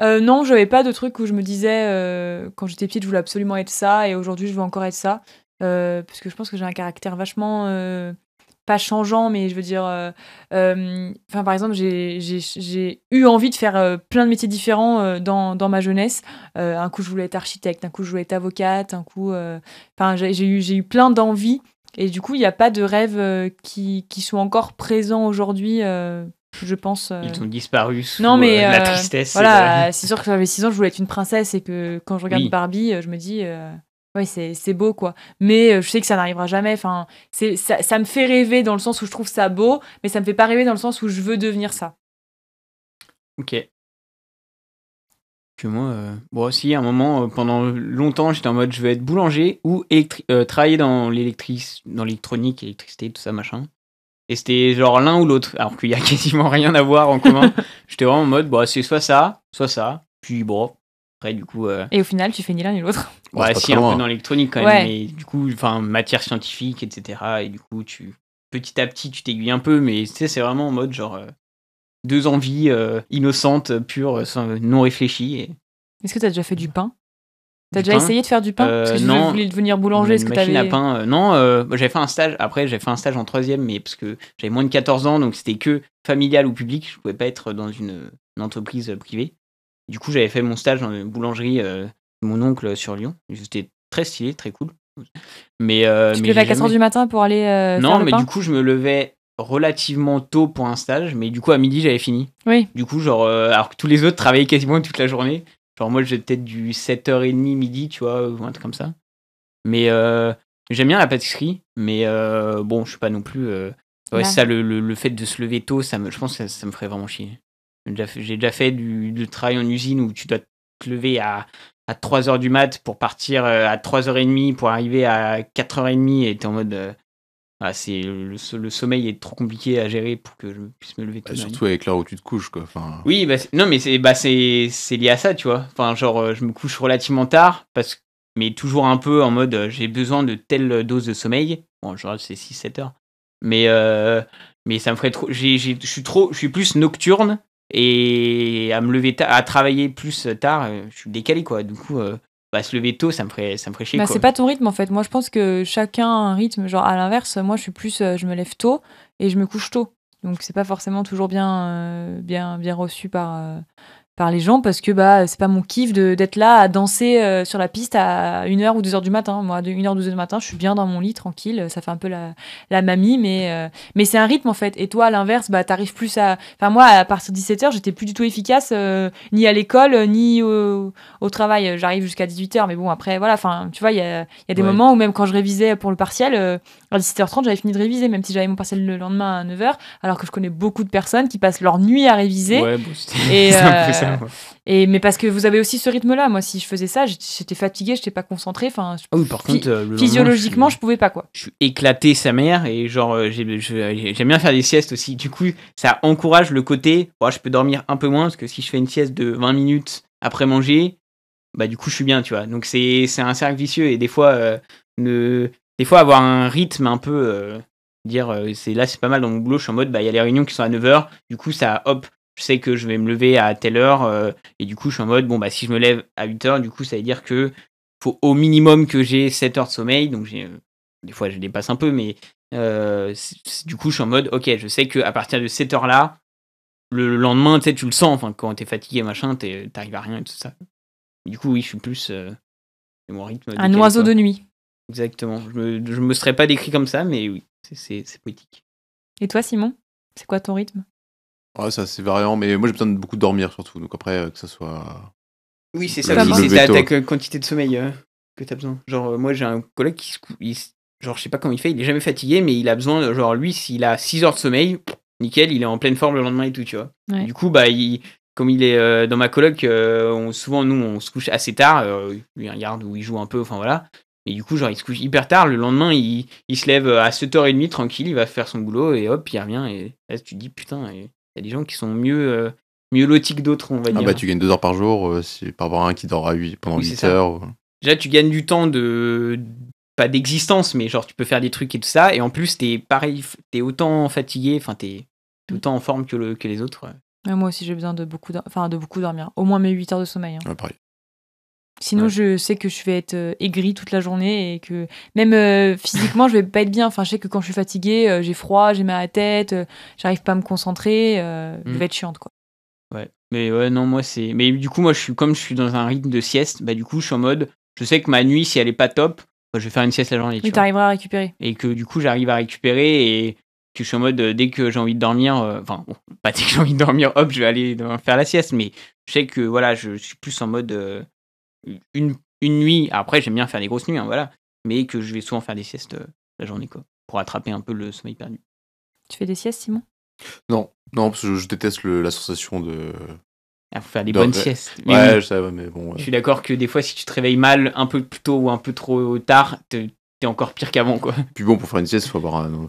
Non, j'avais pas de truc où je me disais quand j'étais petite, je voulais absolument être ça et aujourd'hui, je veux encore être ça. Parce que je pense que j'ai un caractère vachement pas changeant, mais je veux dire, par exemple, j'ai eu envie de faire plein de métiers différents dans ma jeunesse. Un coup, je voulais être architecte, un coup, je voulais être avocate, un coup, j'ai eu plein d'envies. Et du coup, il n'y a pas de rêves qui sont encore présents aujourd'hui, je pense. Ils ont disparu sous Non, mais la tristesse. voilà, c'est sûr que j'avais 6 ans, je voulais être une princesse et que quand je regarde Oui. Barbie, je me dis, ouais, c'est beau, quoi. Mais je sais que ça n'arrivera jamais. Enfin, ça me fait rêver dans le sens où je trouve ça beau, mais ça me fait pas rêver dans le sens où je veux devenir ça. Ok. Que moi, bon, si, à un moment, pendant longtemps, j'étais en mode je veux être boulanger ou travailler dans l'électronique, électricité, tout ça, machin. Et c'était genre l'un ou l'autre, alors qu'il y a quasiment rien à voir en commun. J'étais vraiment en mode, bon, c'est soit ça. Puis bon, après, du coup. Et au final, tu fais ni l'un ni l'autre. Ouais, c'est pas si, très un loin. peu dans l'électronique quand même, Ouais. mais du coup, matière scientifique, etc. Et du coup, petit à petit, tu t'aiguilles un peu, mais tu sais, c'est vraiment en mode genre 2 envies innocentes, pures, non réfléchies. Et... Est-ce que t'as déjà fait du pain? T'as Du déjà pain essayé de faire du pain? Parce que tu non. voulais devenir boulanger, est-ce Une que machine t'avais... à pain, non. J'avais fait un stage. Après, j'ai fait un stage en 3e, mais parce que j'avais moins de 14 ans, donc c'était que familial ou public. Je pouvais pas être dans une entreprise privée. Du coup, j'avais fait mon stage dans une boulangerie de mon oncle sur Lyon. C'était très stylé, très cool. Mais, Tu te mais levais à j'ai 4h jamais... du matin pour aller Non, faire le mais pain? du coup, je me levais relativement tôt pour un stage, mais du coup, à midi, j'avais fini. Oui. Du coup, genre, alors que tous les autres travaillaient quasiment toute la journée. Genre, moi, j'ai peut-être du 7h30 midi, tu vois, ou un truc comme ça. Mais j'aime bien la pâtisserie, mais bon, je suis pas non plus. Ouais, c'est ça, le fait de se lever tôt, je pense que ça me ferait vraiment chier. J'ai déjà fait du travail en usine où tu dois te lever à 3h du mat pour partir à 3h30 pour arriver à 4h30 et t'es en mode. Le sommeil est trop compliqué à gérer pour que je puisse me lever tôt. Surtout avec l'heure où tu te couches, quoi. Enfin... Oui, non, mais c'est lié à ça, tu vois. Enfin, genre, je me couche relativement tard, mais toujours un peu en mode j'ai besoin de telle dose de sommeil. Bon, genre, c'est 6-7 heures. Mais ça me ferait trop. Je suis plus nocturne et à me lever tard, à travailler plus tard, je suis décalé, quoi. Du coup, se lever tôt, ça me ferait chier, Bah, quoi. c'est pas ton rythme en fait. Moi je pense que chacun a un rythme. Genre à l'inverse, moi je suis plus, je me lève tôt et je me couche tôt. Donc c'est pas forcément toujours bien reçu par les gens parce que bah c'est pas mon kiff d'être là à danser sur la piste à 1h ou 2h du matin. Moi de 1h 2h du matin, je suis bien dans mon lit tranquille, ça fait un peu la mamie mais c'est un rythme en fait. Et toi à l'inverse, bah t'arrives plus à moi à partir de 17h, j'étais plus du tout efficace ni à l'école ni au travail. J'arrive jusqu'à 18h mais bon après voilà, tu vois il y a des moments où même quand je révisais pour le partiel à 17h30, j'avais fini de réviser même si j'avais mon partiel le lendemain à 9h alors que je connais beaucoup de personnes qui passent leur nuit à réviser. Ouais, bon, c'est un peu ça. Ouais. Mais parce que vous avez aussi ce rythme-là. Moi, si je faisais ça, j'étais fatiguée, j'étais pas concentrée. Enfin, oui, par contre, physiologiquement, je pouvais pas quoi. Je suis éclaté sa mère et genre j'aime bien faire des siestes aussi. Du coup, ça encourage le côté. Je peux dormir un peu moins parce que si je fais une sieste de 20 minutes après manger, bah du coup je suis bien, tu vois. Donc c'est un cercle vicieux et des fois avoir un rythme un peu c'est pas mal dans mon boulot. Je suis en mode il y a les réunions qui sont à 9h. Du coup ça hop. Je sais que je vais me lever à telle heure et du coup je suis en mode si je me lève à 8h, du coup ça veut dire que faut au minimum que j'ai 7 heures de sommeil, donc des fois je dépasse un peu, mais du coup je suis en mode ok, je sais qu'à partir de cette heure là le lendemain tu sais, tu le sens, quand t'es fatigué machin, t'arrives à rien et tout ça. Du coup oui, je suis plus c'est mon rythme un oiseau de nuit. Exactement, je me serais pas décrit comme ça, mais oui, c'est poétique. Et toi Simon, c'est quoi ton rythme? Ouais, c'est assez variant, mais moi j'ai besoin de beaucoup dormir surtout. Donc après, que ça soit. Oui, c'est Le ça. lever C'est tôt. ta quantité de sommeil que t'as besoin. Genre, moi, j'ai un collègue genre, je sais pas comment il fait, il est jamais fatigué, mais il a besoin, genre, lui, s'il a 6 heures de sommeil, nickel, il est en pleine forme le lendemain et tout, tu vois. Ouais. Du coup, bah, comme il est dans ma coloc, souvent, nous, on se couche assez tard. Lui, il regarde où il joue un peu, enfin voilà. Et du coup, genre, il se couche hyper tard. Le lendemain, il se lève à 7h30, tranquille, il va faire son boulot, et hop, il revient. Et là, tu te dis, putain, il y a des gens qui sont mieux lotis que d'autres, on va Ah dire. bah tu gagnes 2 heures par jour, par rapport à un qui dort pendant Oui, 8 c'est ça. heures. Déjà, tu gagnes du temps pas d'existence, mais genre, tu peux faire des trucs et tout ça. Et en plus, t'es pareil, t'es autant fatigué, enfin, t'es autant en forme que les autres. Ouais, moi aussi, j'ai besoin de beaucoup dormir. Au moins mes 8 heures de sommeil. Hein. Ouais, pareil. Sinon, Ouais. je sais que je vais être aigrie toute la journée et que même physiquement, je vais pas être bien. Enfin, je sais que quand je suis fatiguée, j'ai froid, j'ai mal à la tête, j'arrive pas à me concentrer, je vais être chiante, quoi. Ouais. Mais ouais, non, moi, c'est. Mais du coup, moi, comme je suis dans un rythme de sieste, bah, du coup, je suis en mode. Je sais que ma nuit, si elle est pas top, bah, je vais faire une sieste la journée. Tu Oui, vois. t'arriveras à récupérer. Et que du coup, j'arrive à récupérer et que je suis en mode dès que j'ai envie de dormir, enfin, bon, pas dès que j'ai envie de dormir, hop, je vais aller faire la sieste, mais je sais que voilà, je suis plus en mode une nuit. Après, j'aime bien faire des grosses nuits, hein, voilà, mais que je vais souvent faire des siestes la journée, quoi, pour attraper un peu le sommeil perdu. Tu fais des siestes, Simon? Non, parce que je déteste la sensation de. Il faut faire des de- bonnes de- siestes. Mais Ouais, oui, je sais, ouais, mais bon. je suis d'accord que des fois, si tu te réveilles mal, un peu plus tôt ou un peu trop tard, t'es encore pire qu'avant, quoi. Puis bon, pour faire une sieste, il faut avoir un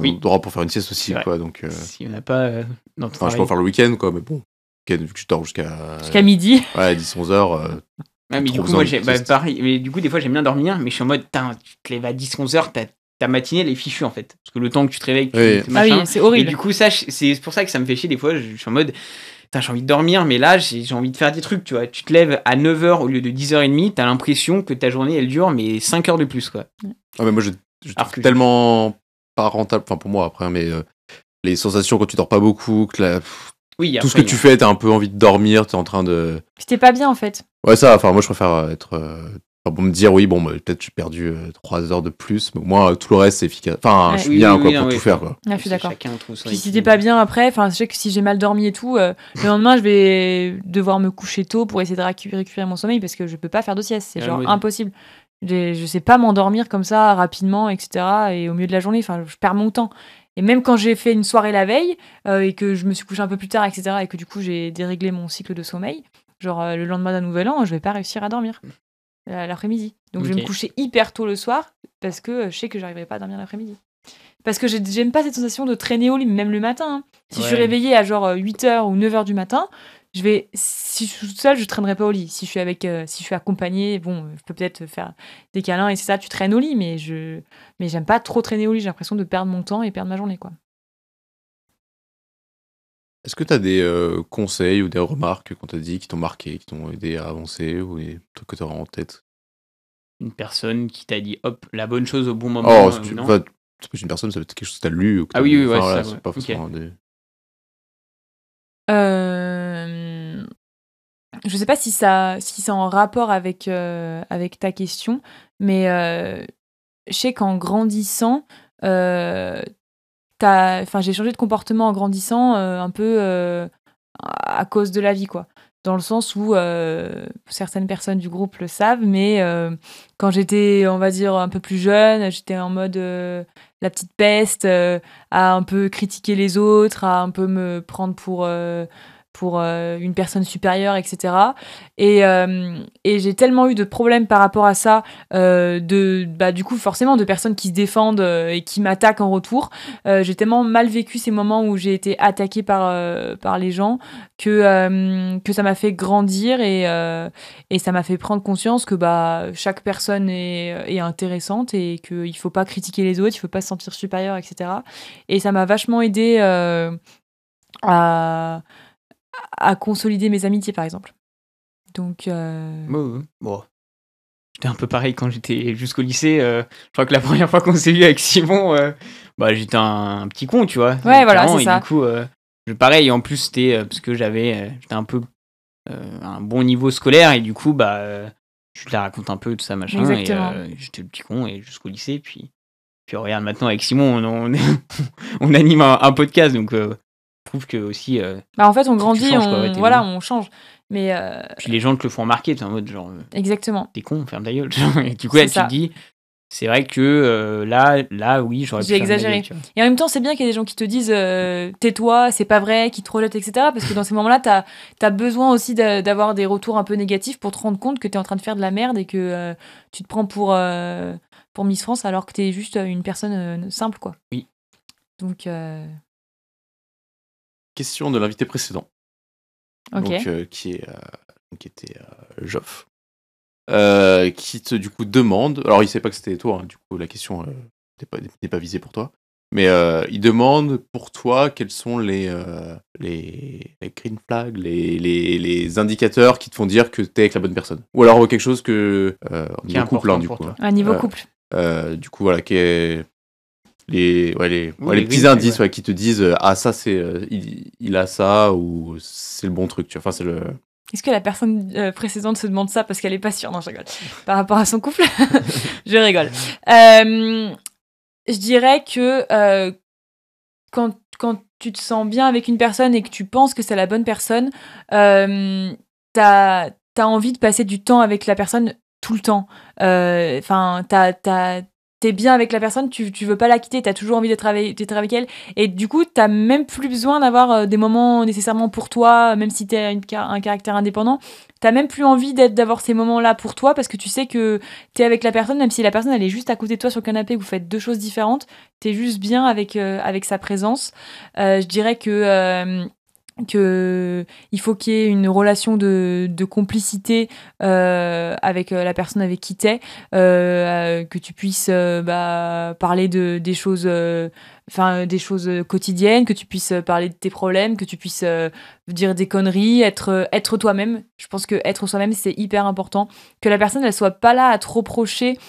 Oui. endroit pour faire une sieste aussi, C'est vrai. quoi. Donc, Si on n'a pas dans ton enfin, je peux en faire le week-end, quoi, mais bon. Week-end, vu que je dors jusqu'à midi. Ouais, 10-11 heures. Ouais, mais du trop coup, moi, besoin de sieste. pareil. Mais du coup, des fois, j'aime bien dormir, mais je suis en mode, tu te lèves à 10-11 heures, ta matinée, elle est fichue, en fait. Parce que le temps que tu te réveilles, que Oui. tu machin. Ah oui, c'est Et horrible. du coup, ça, c'est pour ça que ça me fait chier des fois. Je suis en mode, j'ai envie de dormir, mais là, j'ai envie de faire des trucs, tu vois. Tu te lèves à 9h au lieu de 10h30, t'as l'impression que ta journée, elle dure, mais 5 heures de plus, quoi. Ah, mais moi, je Alors trouve que tellement pas rentable, enfin, pour moi, après, mais les sensations quand tu dors pas beaucoup, que Oui, tout ce après, que tu fais, t'as un peu envie de dormir, t'es en train de. Puis t'es pas bien, en fait. Ouais, ça, enfin, moi, je préfère être. Enfin, pour me dire, oui, bon, bah, peut-être j'ai perdu 3 heures de plus, mais au moins, tout le reste, c'est efficace. Enfin, Ouais. je suis bien, quoi, non, pour oui, tout faire, quoi. Ah, je suis d'accord. Chacun trouve son Puis si t'es équilibre. pas bien après, enfin, je sais que si j'ai mal dormi et tout, le lendemain, je vais devoir me coucher tôt pour essayer de récupérer mon sommeil parce que je peux pas faire de sieste. C'est Ouais, genre moi aussi. impossible. Je sais pas m'endormir comme ça rapidement, etc. Et au milieu de la journée, enfin, je perds mon temps. Et même quand j'ai fait une soirée la veille et que je me suis couché un peu plus tard, etc. Et que du coup, j'ai déréglé mon cycle de sommeil, genre le lendemain d'un nouvel an, je vais pas réussir à dormir l'après-midi. Donc je vais me Ok. coucher hyper tôt le soir parce que je sais que j'arriverai pas à dormir l'après-midi. Parce que j'aime pas cette sensation de traîner au lit, même le matin. Hein. Si je suis Ouais. réveillée à genre 8h ou 9h du matin, si je suis toute seule, je traînerai pas au lit. Si je suis accompagnée, bon, je peux peut-être faire des câlins et c'est ça, tu traînes au lit, mais j'aime pas trop traîner au lit. J'ai l'impression de perdre mon temps et perdre ma journée, quoi. Est-ce que t'as des conseils ou des remarques qu'on t'a dit qui t'ont marqué, qui t'ont aidé à avancer, ou des trucs que t'auras en tête? Une personne qui t'a dit, hop, la bonne chose au bon moment. Oh, non enfin, c'est pas une personne, ça peut être quelque chose que t'as lu ou que Ah t'as oui, vu. oui, ouais, Enfin, voilà, ça, c'est ouais. pas Ok. forcément des. Je sais pas si c'est en rapport avec ta question, mais je sais qu'en grandissant, j'ai changé de comportement en grandissant un peu à cause de la vie, quoi. Dans le sens où certaines personnes du groupe le savent, mais quand j'étais, on va dire, un peu plus jeune, j'étais en mode la petite peste, à un peu critiquer les autres, à un peu me prendre pour une personne supérieure, etc. Et j'ai tellement eu de problèmes par rapport à ça, du coup, forcément, de personnes qui se défendent et qui m'attaquent en retour. J'ai tellement mal vécu ces moments où j'ai été attaquée par les gens que ça m'a fait grandir et ça m'a fait prendre conscience que chaque personne est intéressante et qu'il ne faut pas critiquer les autres, il ne faut pas se sentir supérieur, etc. Et ça m'a vachement aidée à consolider mes amitiés, par exemple. Donc, Bon. J'étais un peu pareil quand j'étais jusqu'au lycée. Je crois que la première fois qu'on s'est vu avec Simon, j'étais un petit con, tu vois. Ouais, voilà, Clairement, c'est et ça. du coup, pareil, en plus, c'était parce que j'étais un peu un bon niveau scolaire, et du coup, je te la raconte un peu, tout ça, machin. Exactement. Et j'étais le petit con, et jusqu'au lycée, puis regarde, maintenant, avec Simon, on anime un podcast, donc prouve que aussi. Bah, en fait, on grandit, changes, quoi, ouais, on change. Mais Puis les gens te le font remarquer, t'es en mode genre. Exactement. T'es con, ferme ta gueule. Et du coup, tu te dis, c'est vrai que là, oui, j'aurais pu j'ai faire ma exagéré. gueule, tu vois. Et en même temps, c'est bien qu'il y ait des gens qui te disent tais-toi, c'est pas vrai, qui te rejettent, etc. Parce que dans ces moments-là, t'as besoin aussi d'avoir des retours un peu négatifs pour te rendre compte que t'es en train de faire de la merde et que tu te prends pour Miss France alors que t'es juste une personne simple, quoi. Oui. Donc. Question de l'invité précédent. Ok. Donc, qui était Joff. Qui te du coup demande, alors il sait pas que c'était toi, hein, du coup la question n'est pas visée pour toi, mais il demande pour toi quels sont les green flags, les indicateurs qui te font dire que t'es avec la bonne personne, ou alors quelque chose que Qui est niveau couple, hein, important du pour coup, toi. Un niveau couple. du coup voilà, qui est les les petits green indices flags, qui te disent ah ça c'est il a ça, ou c'est le bon truc, tu vois, enfin c'est le. Est-ce que la personne précédente se demande ça parce qu'elle est pas sûre? Non, je rigole. Par rapport à son couple, je rigole. Je dirais que quand tu te sens bien avec une personne et que tu penses que c'est la bonne personne, t'as envie de passer du temps avec la personne tout le temps. Enfin, t'es bien avec la personne, tu veux pas la quitter, t'as toujours envie d'être avec elle, et du coup t'as même plus besoin d'avoir des moments nécessairement pour toi, même si t'es un caractère indépendant, t'as même plus envie d'avoir ces moments-là pour toi, parce que tu sais que t'es avec la personne, même si la personne elle est juste à côté de toi sur le canapé, vous faites deux choses différentes, t'es juste bien avec sa présence. Je dirais que il faut qu'il y ait une relation de complicité avec la personne avec qui t'es, que tu puisses parler des choses quotidiennes, que tu puisses parler de tes problèmes, que tu puisses dire des conneries, être toi-même. Je pense que être soi-même, c'est hyper important, que la personne elle soit pas là à te reprocher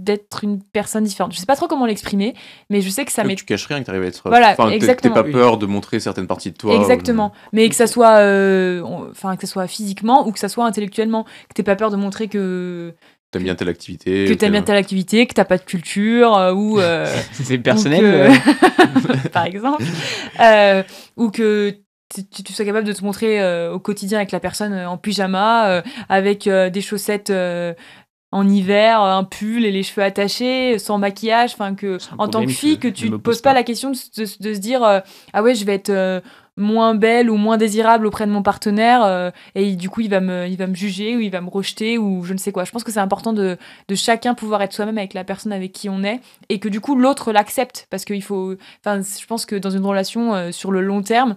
d'être une personne différente. Je sais pas trop comment l'exprimer, mais je sais que ça m'est... Tu caches rien, que t'arrives à être... Voilà, enfin, exactement. T'es pas peur de montrer certaines parties de toi. Exactement. Mais que ça soit que ça soit physiquement ou que ça soit intellectuellement. Que t'aies pas peur de montrer que... T'aimes bien telle activité. Que t'aimes bien telle activité, que t'as pas de culture, ou... c'est personnel. Par exemple. Ou que... tu sois capable de te montrer au quotidien avec la personne en pyjama, avec des chaussettes en hiver, un pull et les cheveux attachés, sans maquillage, enfin que en tant que fille, que tu te poses pas la question de se dire ah ouais, je vais être moins belle ou moins désirable auprès de mon partenaire et du coup il va me juger ou il va me rejeter ou je ne sais quoi. Je pense que c'est important de chacun pouvoir être soi-même avec la personne avec qui on est et que du coup l'autre l'accepte, parce qu'il faut, enfin je pense que dans une relation sur le long terme,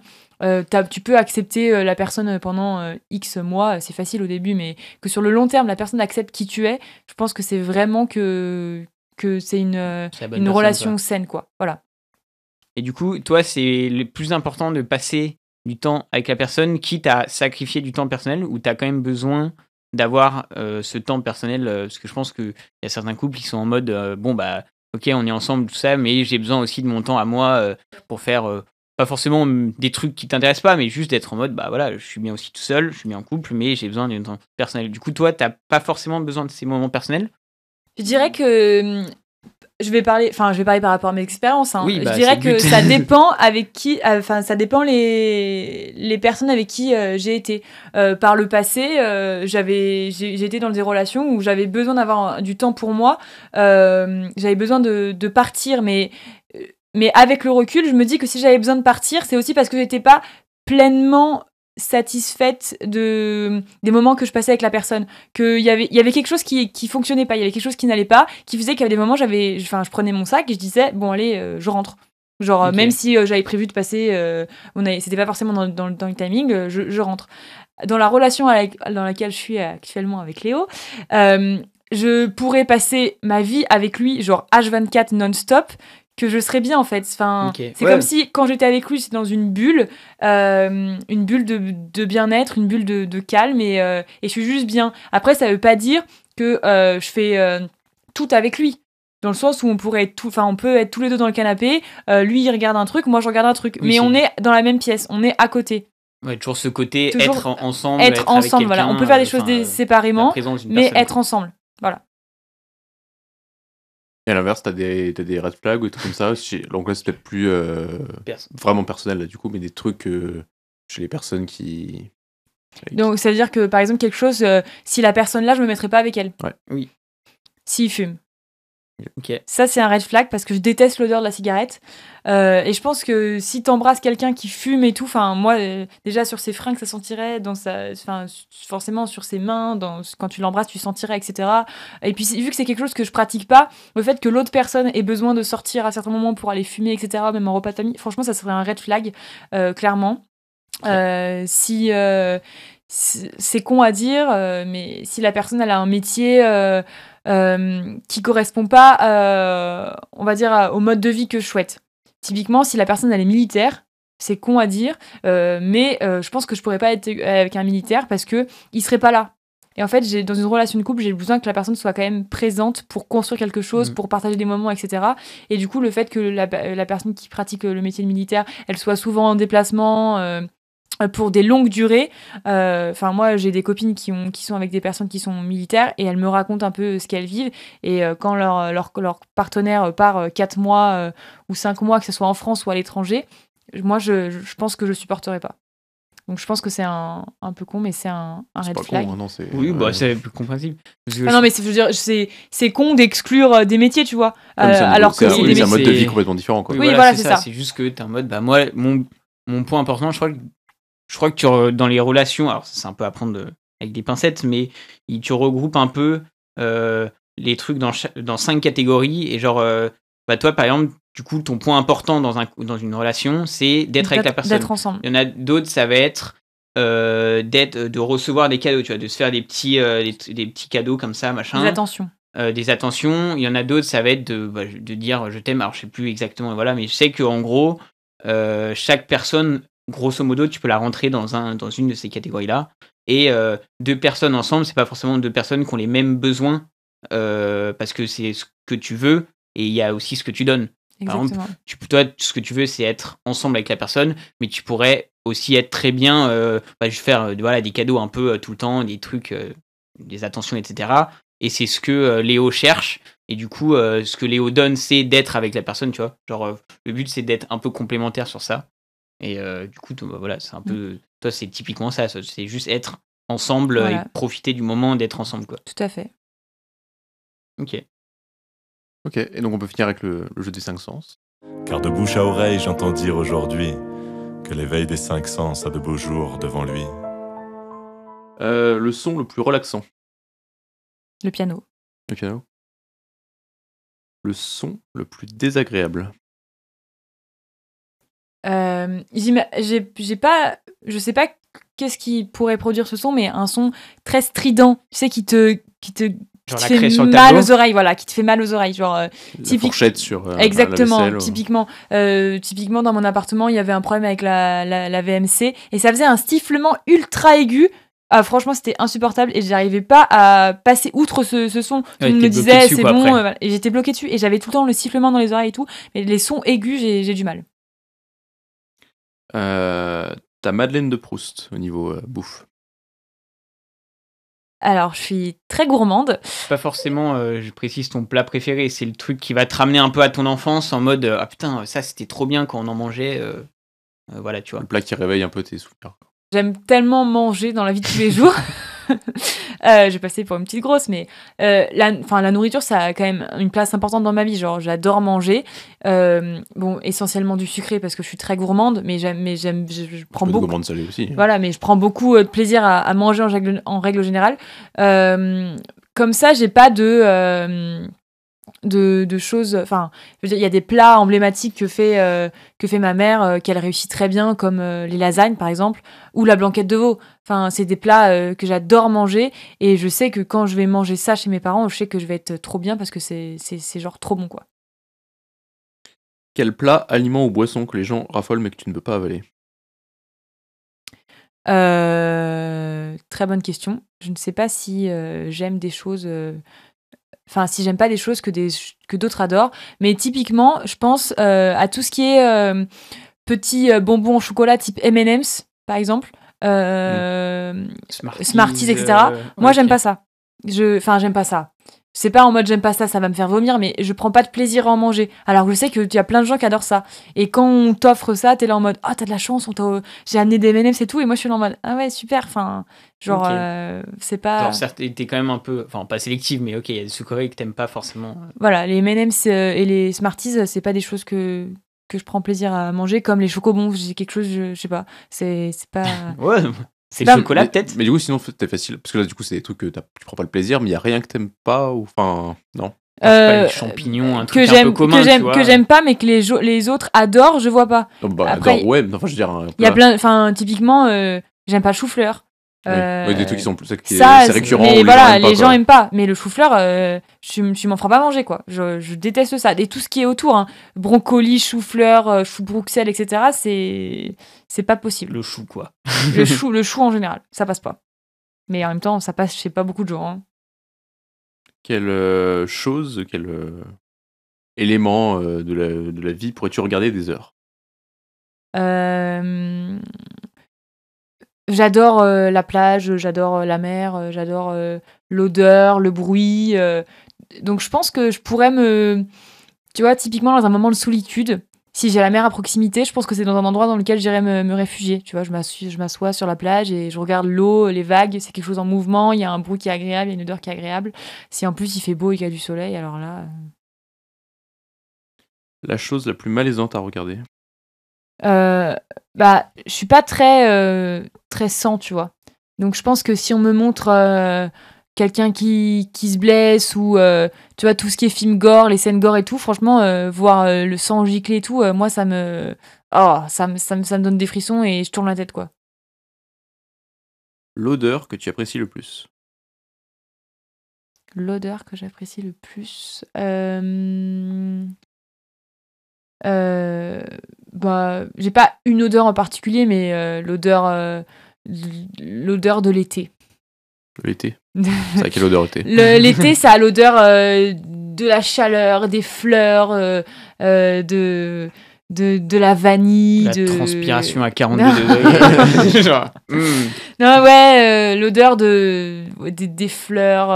tu peux accepter la personne pendant X mois, c'est facile au début, mais que sur le long terme, la personne accepte qui tu es, je pense que c'est vraiment que c'est une relation saine, quoi. Voilà. Et du coup, toi, c'est le plus important de passer du temps avec la personne, quitte à sacrifier du temps personnel, ou tu as quand même besoin d'avoir ce temps personnel, parce que je pense qu'il y a certains couples qui sont en mode ok, on est ensemble, tout ça, mais j'ai besoin aussi de mon temps à moi pour faire... pas forcément des trucs qui t'intéressent pas, mais juste d'être en mode, je suis bien aussi tout seul, je suis bien en couple, mais j'ai besoin d'un temps personnel. Du coup, toi, t'as pas forcément besoin de ces moments personnels? Je dirais que je vais parler par rapport à mes expériences. Hein. Oui, je dirais que ça dépend avec qui, ça dépend les personnes avec qui j'ai été. Par le passé, j'ai été dans des relations où j'avais besoin d'avoir du temps pour moi. J'avais besoin de partir, mais avec le recul, je me dis que si j'avais besoin de partir, c'est aussi parce que j'étais pas pleinement satisfaite des moments que je passais avec la personne, qu'il y avait quelque chose qui fonctionnait pas, il y avait quelque chose qui n'allait pas, qui faisait qu'à des moments je prenais mon sac et je disais bon allez, je rentre. Genre okay. Même si j'avais prévu de passer, c'était pas forcément dans le timing, je rentre. Dans la relation dans laquelle je suis actuellement avec Léo, je pourrais passer ma vie avec lui, genre H24 non-stop, que je serais bien en fait. Enfin, c'est comme si quand j'étais avec lui, j'étais dans une bulle de bien-être, une bulle de calme et je suis juste bien. Après, ça veut pas dire que je fais tout avec lui. Dans le sens où on peut être tous les deux dans le canapé, lui il regarde un truc, moi je regarde un truc, mais on est dans la même pièce, on est à côté. Ouais, toujours ce côté être ensemble, être ensemble, voilà. On peut faire des choses séparément, mais être ensemble, voilà. Et à l'inverse, t'as des red flags ou des trucs comme ça. Donc là, c'est peut-être plus vraiment personnel, là, du coup, mais des trucs chez les personnes qui... Donc, ça veut dire que, par exemple, quelque chose, si la personne là, je me mettrais pas avec elle. Ouais. Oui. S'il fume. Ok. Ça, c'est un red flag parce que je déteste l'odeur de la cigarette. Et je pense que si t'embrasses quelqu'un qui fume et tout, enfin, moi, déjà sur ses fringues, ça sentirait, forcément sur ses mains, quand tu l'embrasses, tu sentirais, etc. Et puis, vu que c'est quelque chose que je pratique pas, le fait que l'autre personne ait besoin de sortir à certains moments pour aller fumer, etc., même en repas de famille, franchement, ça serait un red flag, clairement. C'est con à dire, mais si la personne elle a un métier qui correspond pas, on va dire, au mode de vie que je souhaite. Typiquement, si la personne elle est militaire, c'est con à dire, mais je pense que je pourrais pas être avec un militaire parce que il serait pas là. Et en fait, dans une relation de couple, j'ai besoin que la personne soit quand même présente pour construire quelque chose, pour partager des moments, etc. Et du coup, le fait que la personne qui pratique le métier de militaire, elle soit souvent en déplacement pour des longues durées. Moi, j'ai des copines qui sont avec des personnes qui sont militaires et elles me racontent un peu ce qu'elles vivent. Et quand leur partenaire part 4 mois ou 5 mois, que ce soit en France ou à l'étranger, moi, je pense que je supporterais pas. Donc, je pense que c'est un peu con, mais c'est un red flag. Con, non, Oui, c'est plus compréhensible. Non, mais je veux dire, c'est con d'exclure des métiers, tu vois. Alors que c'est un mode de vie complètement différent, quoi. Oui, voilà, c'est ça. C'est juste que t'es en mode, moi, mon point important, je crois que dans les relations, alors c'est un peu à prendre avec des pincettes, mais tu regroupes un peu les trucs dans 5 catégories. Et genre, toi, par exemple, du coup, ton point important dans une relation, c'est d'être avec la personne. D'être ensemble. Il y en a d'autres, ça va être de recevoir des cadeaux, tu vois, de se faire des petits cadeaux comme ça, machin. Des attentions. Des attentions. Il y en a d'autres, ça va être de dire je t'aime. Alors, je sais plus exactement, voilà, mais je sais qu'en gros, chaque personne, grosso modo, tu peux la rentrer dans une de ces catégories-là. Et 2 personnes ensemble, c'est pas forcément 2 personnes qui ont les mêmes besoins, parce que c'est ce que tu veux et il y a aussi ce que tu donnes. Exactement. Par exemple, toi, ce que tu veux, c'est être ensemble avec la personne, mais tu pourrais aussi être très bien, juste faire des cadeaux un peu tout le temps, des trucs, des attentions, etc. Et c'est ce que Léo cherche. Et du coup, ce que Léo donne, c'est d'être avec la personne, tu vois. Genre, le but, c'est d'être un peu complémentaire sur ça. Et du coup, c'est un peu... Toi, c'est typiquement ça. C'est juste être ensemble et profiter du moment d'être ensemble, quoi. Tout à fait. Ok, et donc on peut finir avec le jeu des 5 sens. Car de bouche à oreille, j'entends dire aujourd'hui que l'éveil des 5 sens a de beaux jours devant lui. Le son le plus relaxant. Le piano. Le piano. Le son le plus désagréable. Je sais pas qu'est-ce qui pourrait produire ce son, mais un son très strident, tu sais, qui te fait mal aux oreilles, voilà, qui te fait mal aux oreilles, genre la fourchette sur exactement, la vaisselle, typiquement dans mon appartement, il y avait un problème avec la VMC et ça faisait un sifflement ultra aigu. Ah, franchement, c'était insupportable et j'arrivais pas à passer outre ce son. Tout le monde me disait c'est bon, et j'étais bloquée dessus et j'avais tout le temps le sifflement dans les oreilles et tout, mais les sons aigus, j'ai du mal. Ta Madeleine de Proust au niveau bouffe. Alors, je suis très gourmande. Pas forcément, je précise, ton plat préféré. C'est le truc qui va te ramener un peu à ton enfance en mode ah putain, ça c'était trop bien quand on en mangeait. Voilà, tu vois. Le plat qui réveille un peu tes souvenirs. J'aime tellement manger dans la vie de tous les jours. Je vais passer pour une petite grosse, mais la nourriture, ça a quand même une place importante dans ma vie. Genre, j'adore manger. Essentiellement du sucré parce que je suis très gourmande, mais je prends beaucoup. Gourmande salée aussi. Voilà, mais je prends beaucoup de plaisir à manger en règle générale. Comme ça, j'ai pas de choses. Enfin, il y a des plats emblématiques que fait ma mère qu'elle réussit très bien, comme les lasagnes par exemple, ou la blanquette de veau. Enfin, c'est des plats que j'adore manger et je sais que quand je vais manger ça chez mes parents, je sais que je vais être trop bien parce que c'est genre trop bon, quoi. Quel plat, aliment ou boisson que les gens raffolent mais que tu ne peux pas avaler? Très bonne question. Je ne sais pas si j'aime des choses. Enfin, si j'aime pas des choses que d'autres adorent. Mais typiquement, je pense à tout ce qui est petits bonbons au chocolat type M&M's, par exemple. Smarties, etc. Moi, j'aime pas ça. J'aime pas ça. c'est pas en mode j'aime pas ça, ça va me faire vomir, mais je prends pas de plaisir à en manger. Alors que je sais qu'il y a plein de gens qui adorent ça. Et quand on t'offre ça, t'es là en mode ah, t'as de la chance, j'ai amené des M&M's et tout, et moi je suis là en mode ah ouais, super, enfin, genre, Ok. c'est pas. Genre, certes, t'es quand même un peu. Enfin, pas sélective, mais ok, il y a des sucreries que t'aimes pas forcément. Voilà, les M&M's et les Smarties, c'est pas des choses que je prends plaisir à manger, comme les chocobons, c'est quelque chose, je sais pas, c'est pas. Ouais, c'est pas- le chocolat peut-être. Mais du coup, sinon, t'es facile. Parce que là, du coup, c'est des trucs que tu prends pas le plaisir, mais il y a rien que t'aimes pas ou. Enfin, non. Je sais pas, les champignons, un truc que un j'aime, peu commun, tu vois. que j'aime pas, mais que les autres adorent, je vois pas. Non, bah, Après, ouais, enfin, je veux dire. Il y a plein, enfin, typiquement, j'aime pas le chou-fleur. Ouais, des trucs qui sont plus. Ça, C'est récurrent. mais ou voilà, les les gens gens aiment pas. Mais le chou-fleur, tu m'en feras pas manger, quoi. Je déteste ça. Et tout ce qui est autour, hein, brocoli, chou-fleur, chou Bruxelles, etc., c'est pas possible. Le chou, quoi. Le chou en général, ça passe pas. Mais en même temps, ça passe chez pas beaucoup de gens. Hein. Quelle chose, quel élément de la vie pourrais-tu regarder des heures? J'adore la plage, j'adore la mer, j'adore l'odeur, le bruit. Donc je pense que je pourrais tu vois, typiquement dans un moment de solitude, si j'ai la mer à proximité, je pense que c'est dans un endroit dans lequel j'irais me réfugier. Tu vois, je m'assois sur la plage et je regarde l'eau, les vagues, c'est quelque chose en mouvement, il y a un bruit qui est agréable, il y a une odeur qui est agréable. Si en plus il fait beau et qu'il y a du soleil, alors là... La chose la plus malaisante à regarder? Bah, je suis pas très sang, tu vois. Donc je pense que si on me montre quelqu'un qui se blesse ou tu vois tout ce qui est film gore, les scènes gore et tout, franchement voir le sang gicler et tout, moi ça me donne des frissons et je tourne la tête, quoi. L'odeur que tu apprécies le plus? L'odeur que j'apprécie le plus, bah, j'ai pas une odeur en particulier, mais l'odeur de l'été. L'été. C'est à quelle odeur l'été? L'été, ça a l'odeur de la chaleur, des fleurs, de la vanille, La de transpiration à 42 degrés. Genre, Non, ouais, l'odeur des fleurs.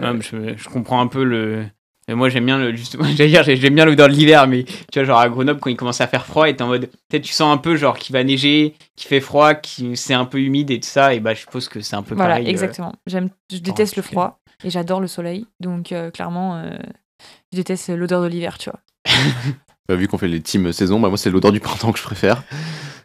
Non, mais je comprends un peu le. Mais moi j'aime bien justement, j'allais dire, j'aime bien l'odeur de l'hiver, mais tu vois, genre à Grenoble quand il commence à faire froid et t'es en mode, peut-être tu sens un peu genre qu'il va neiger, qu'il fait froid, c'est un peu humide et tout ça, et bah je suppose que c'est un peu Voilà, pareil. exactement. Je déteste le froid et j'adore le soleil, donc clairement, je déteste l'odeur de l'hiver, tu vois. Vu qu'on fait les teams saison, bah moi c'est l'odeur du printemps que je préfère.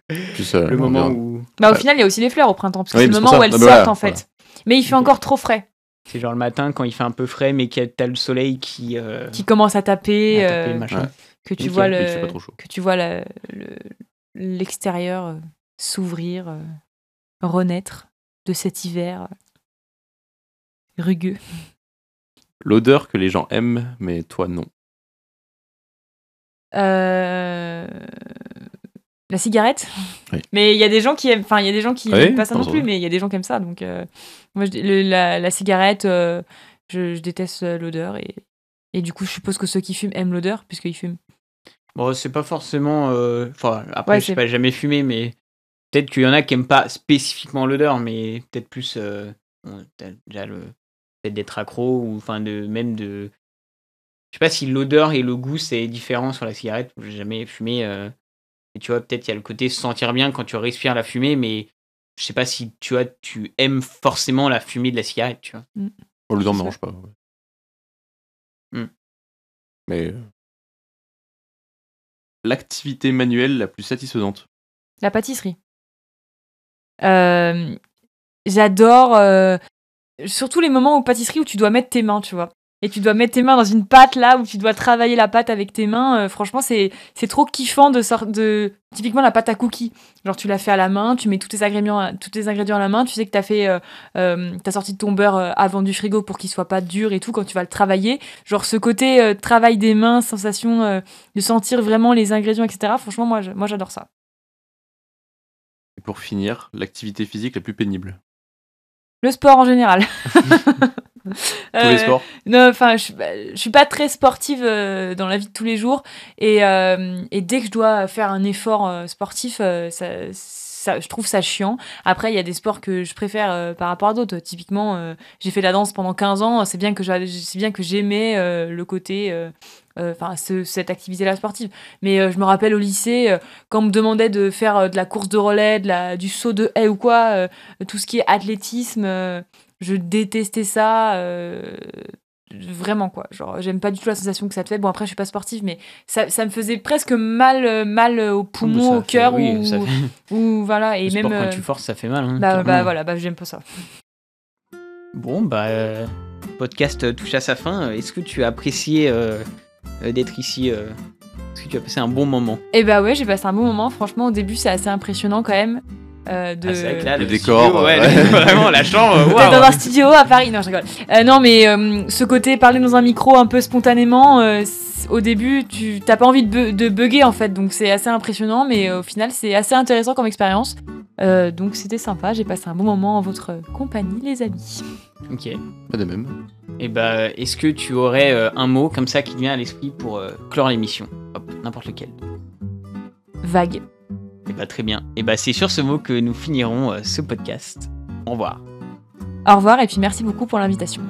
Plus, le moment où. Bah au final, il y a aussi les fleurs au printemps, parce que Oui, c'est le mais c'est moment pour où ça. elles Non, mais sortent voilà, en fait. voilà. Mais il fait encore trop frais. C'est genre le matin quand il fait un peu frais, mais que t'as le soleil qui commence à taper, machin. que tu Ok, vois mais il fait pas trop chaud. que tu vois l'extérieur s'ouvrir, renaître de cet hiver rugueux. L'odeur que les gens aiment, mais toi non. La cigarette. Oui. Mais il y a des gens qui aiment, enfin il y a des gens qui Ah oui, aiment pas ça non pardon. plus, mais il y a des gens qui aiment ça, donc moi la cigarette, je déteste l'odeur et du coup je suppose que ceux qui fument aiment l'odeur puisqu'ils fument. Bon, c'est pas forcément. Enfin, après, Ouais, je sais pas, jamais fumé, mais peut-être qu'il y en a qui aiment pas spécifiquement l'odeur, mais peut-être plus. T'as déjà peut-être d'être accro, ou enfin, même de. Je sais pas si l'odeur et le goût c'est différent sur la cigarette. J'ai jamais fumé. Et tu vois, peut-être il y a le côté se sentir bien quand tu respires la fumée, mais je sais pas si tu vois, tu aimes forcément la fumée de la cigarette, tu vois. Oh, l'odeur me C'est dérange pas. Ouais. Mm. Mais l'activité manuelle la plus satisfaisante? La pâtisserie. J'adore surtout les moments où pâtisserie où tu dois mettre tes mains, tu vois. Et tu dois mettre tes mains dans une pâte là où tu dois travailler la pâte avec tes mains. Franchement, c'est trop kiffant de typiquement la pâte à cookies. Genre tu la fais à la main, tu mets tous tes ingrédients à la main, tu sais que t'as sorti de ton beurre avant du frigo pour qu'il soit pas dur et tout quand tu vas le travailler. Genre ce côté travail des mains, sensation de sentir vraiment les ingrédients, etc. Franchement, moi j'adore ça. Et pour finir, l'activité physique la plus pénible? Le sport en général. Tous les sports? Non, enfin, je suis pas très sportive dans la vie de tous les jours et dès que je dois faire un effort sportif, je trouve ça chiant. Après, il y a des sports que je préfère par rapport à d'autres. Typiquement, j'ai fait de la danse pendant 15 ans. C'est bien que j'aimais le côté... cette activité-là sportive. Mais je me rappelle au lycée, quand on me demandait de faire de la course de relais, du saut de haie ou quoi, tout ce qui est athlétisme, je détestais ça. Vraiment, quoi. Genre, j'aime pas du tout la sensation que ça te fait. Bon, après, je suis pas sportive, mais ça me faisait presque mal aux poumons, au cœur. Ou voilà. Et le même. Sport, quand tu forces, ça fait mal. Hein, voilà, j'aime pas ça. Bon, podcast touche à sa fin. Est-ce que tu as apprécié d'être ici Est-ce que tu as passé un bon moment? Eh bah ouais, j'ai passé un bon moment. Franchement, au début, c'est assez impressionnant quand même. C'est vrai que là, le décor, studio, vraiment la chambre. T'es dans un studio à Paris, non, je rigole. Non, mais ce côté parler dans un micro un peu spontanément, au début, t'as pas envie de bugger en fait, donc c'est assez impressionnant, mais au final, c'est assez intéressant comme expérience. Donc c'était sympa, j'ai passé un bon moment en votre compagnie, les amis. Ok. Pas de même. Et est-ce que tu aurais un mot comme ça qui te vient à l'esprit pour clore l'émission? Hop, n'importe lequel. Vague. Et très bien. Et c'est sur ce mot que nous finirons ce podcast. Au revoir. Au revoir et puis merci beaucoup pour l'invitation.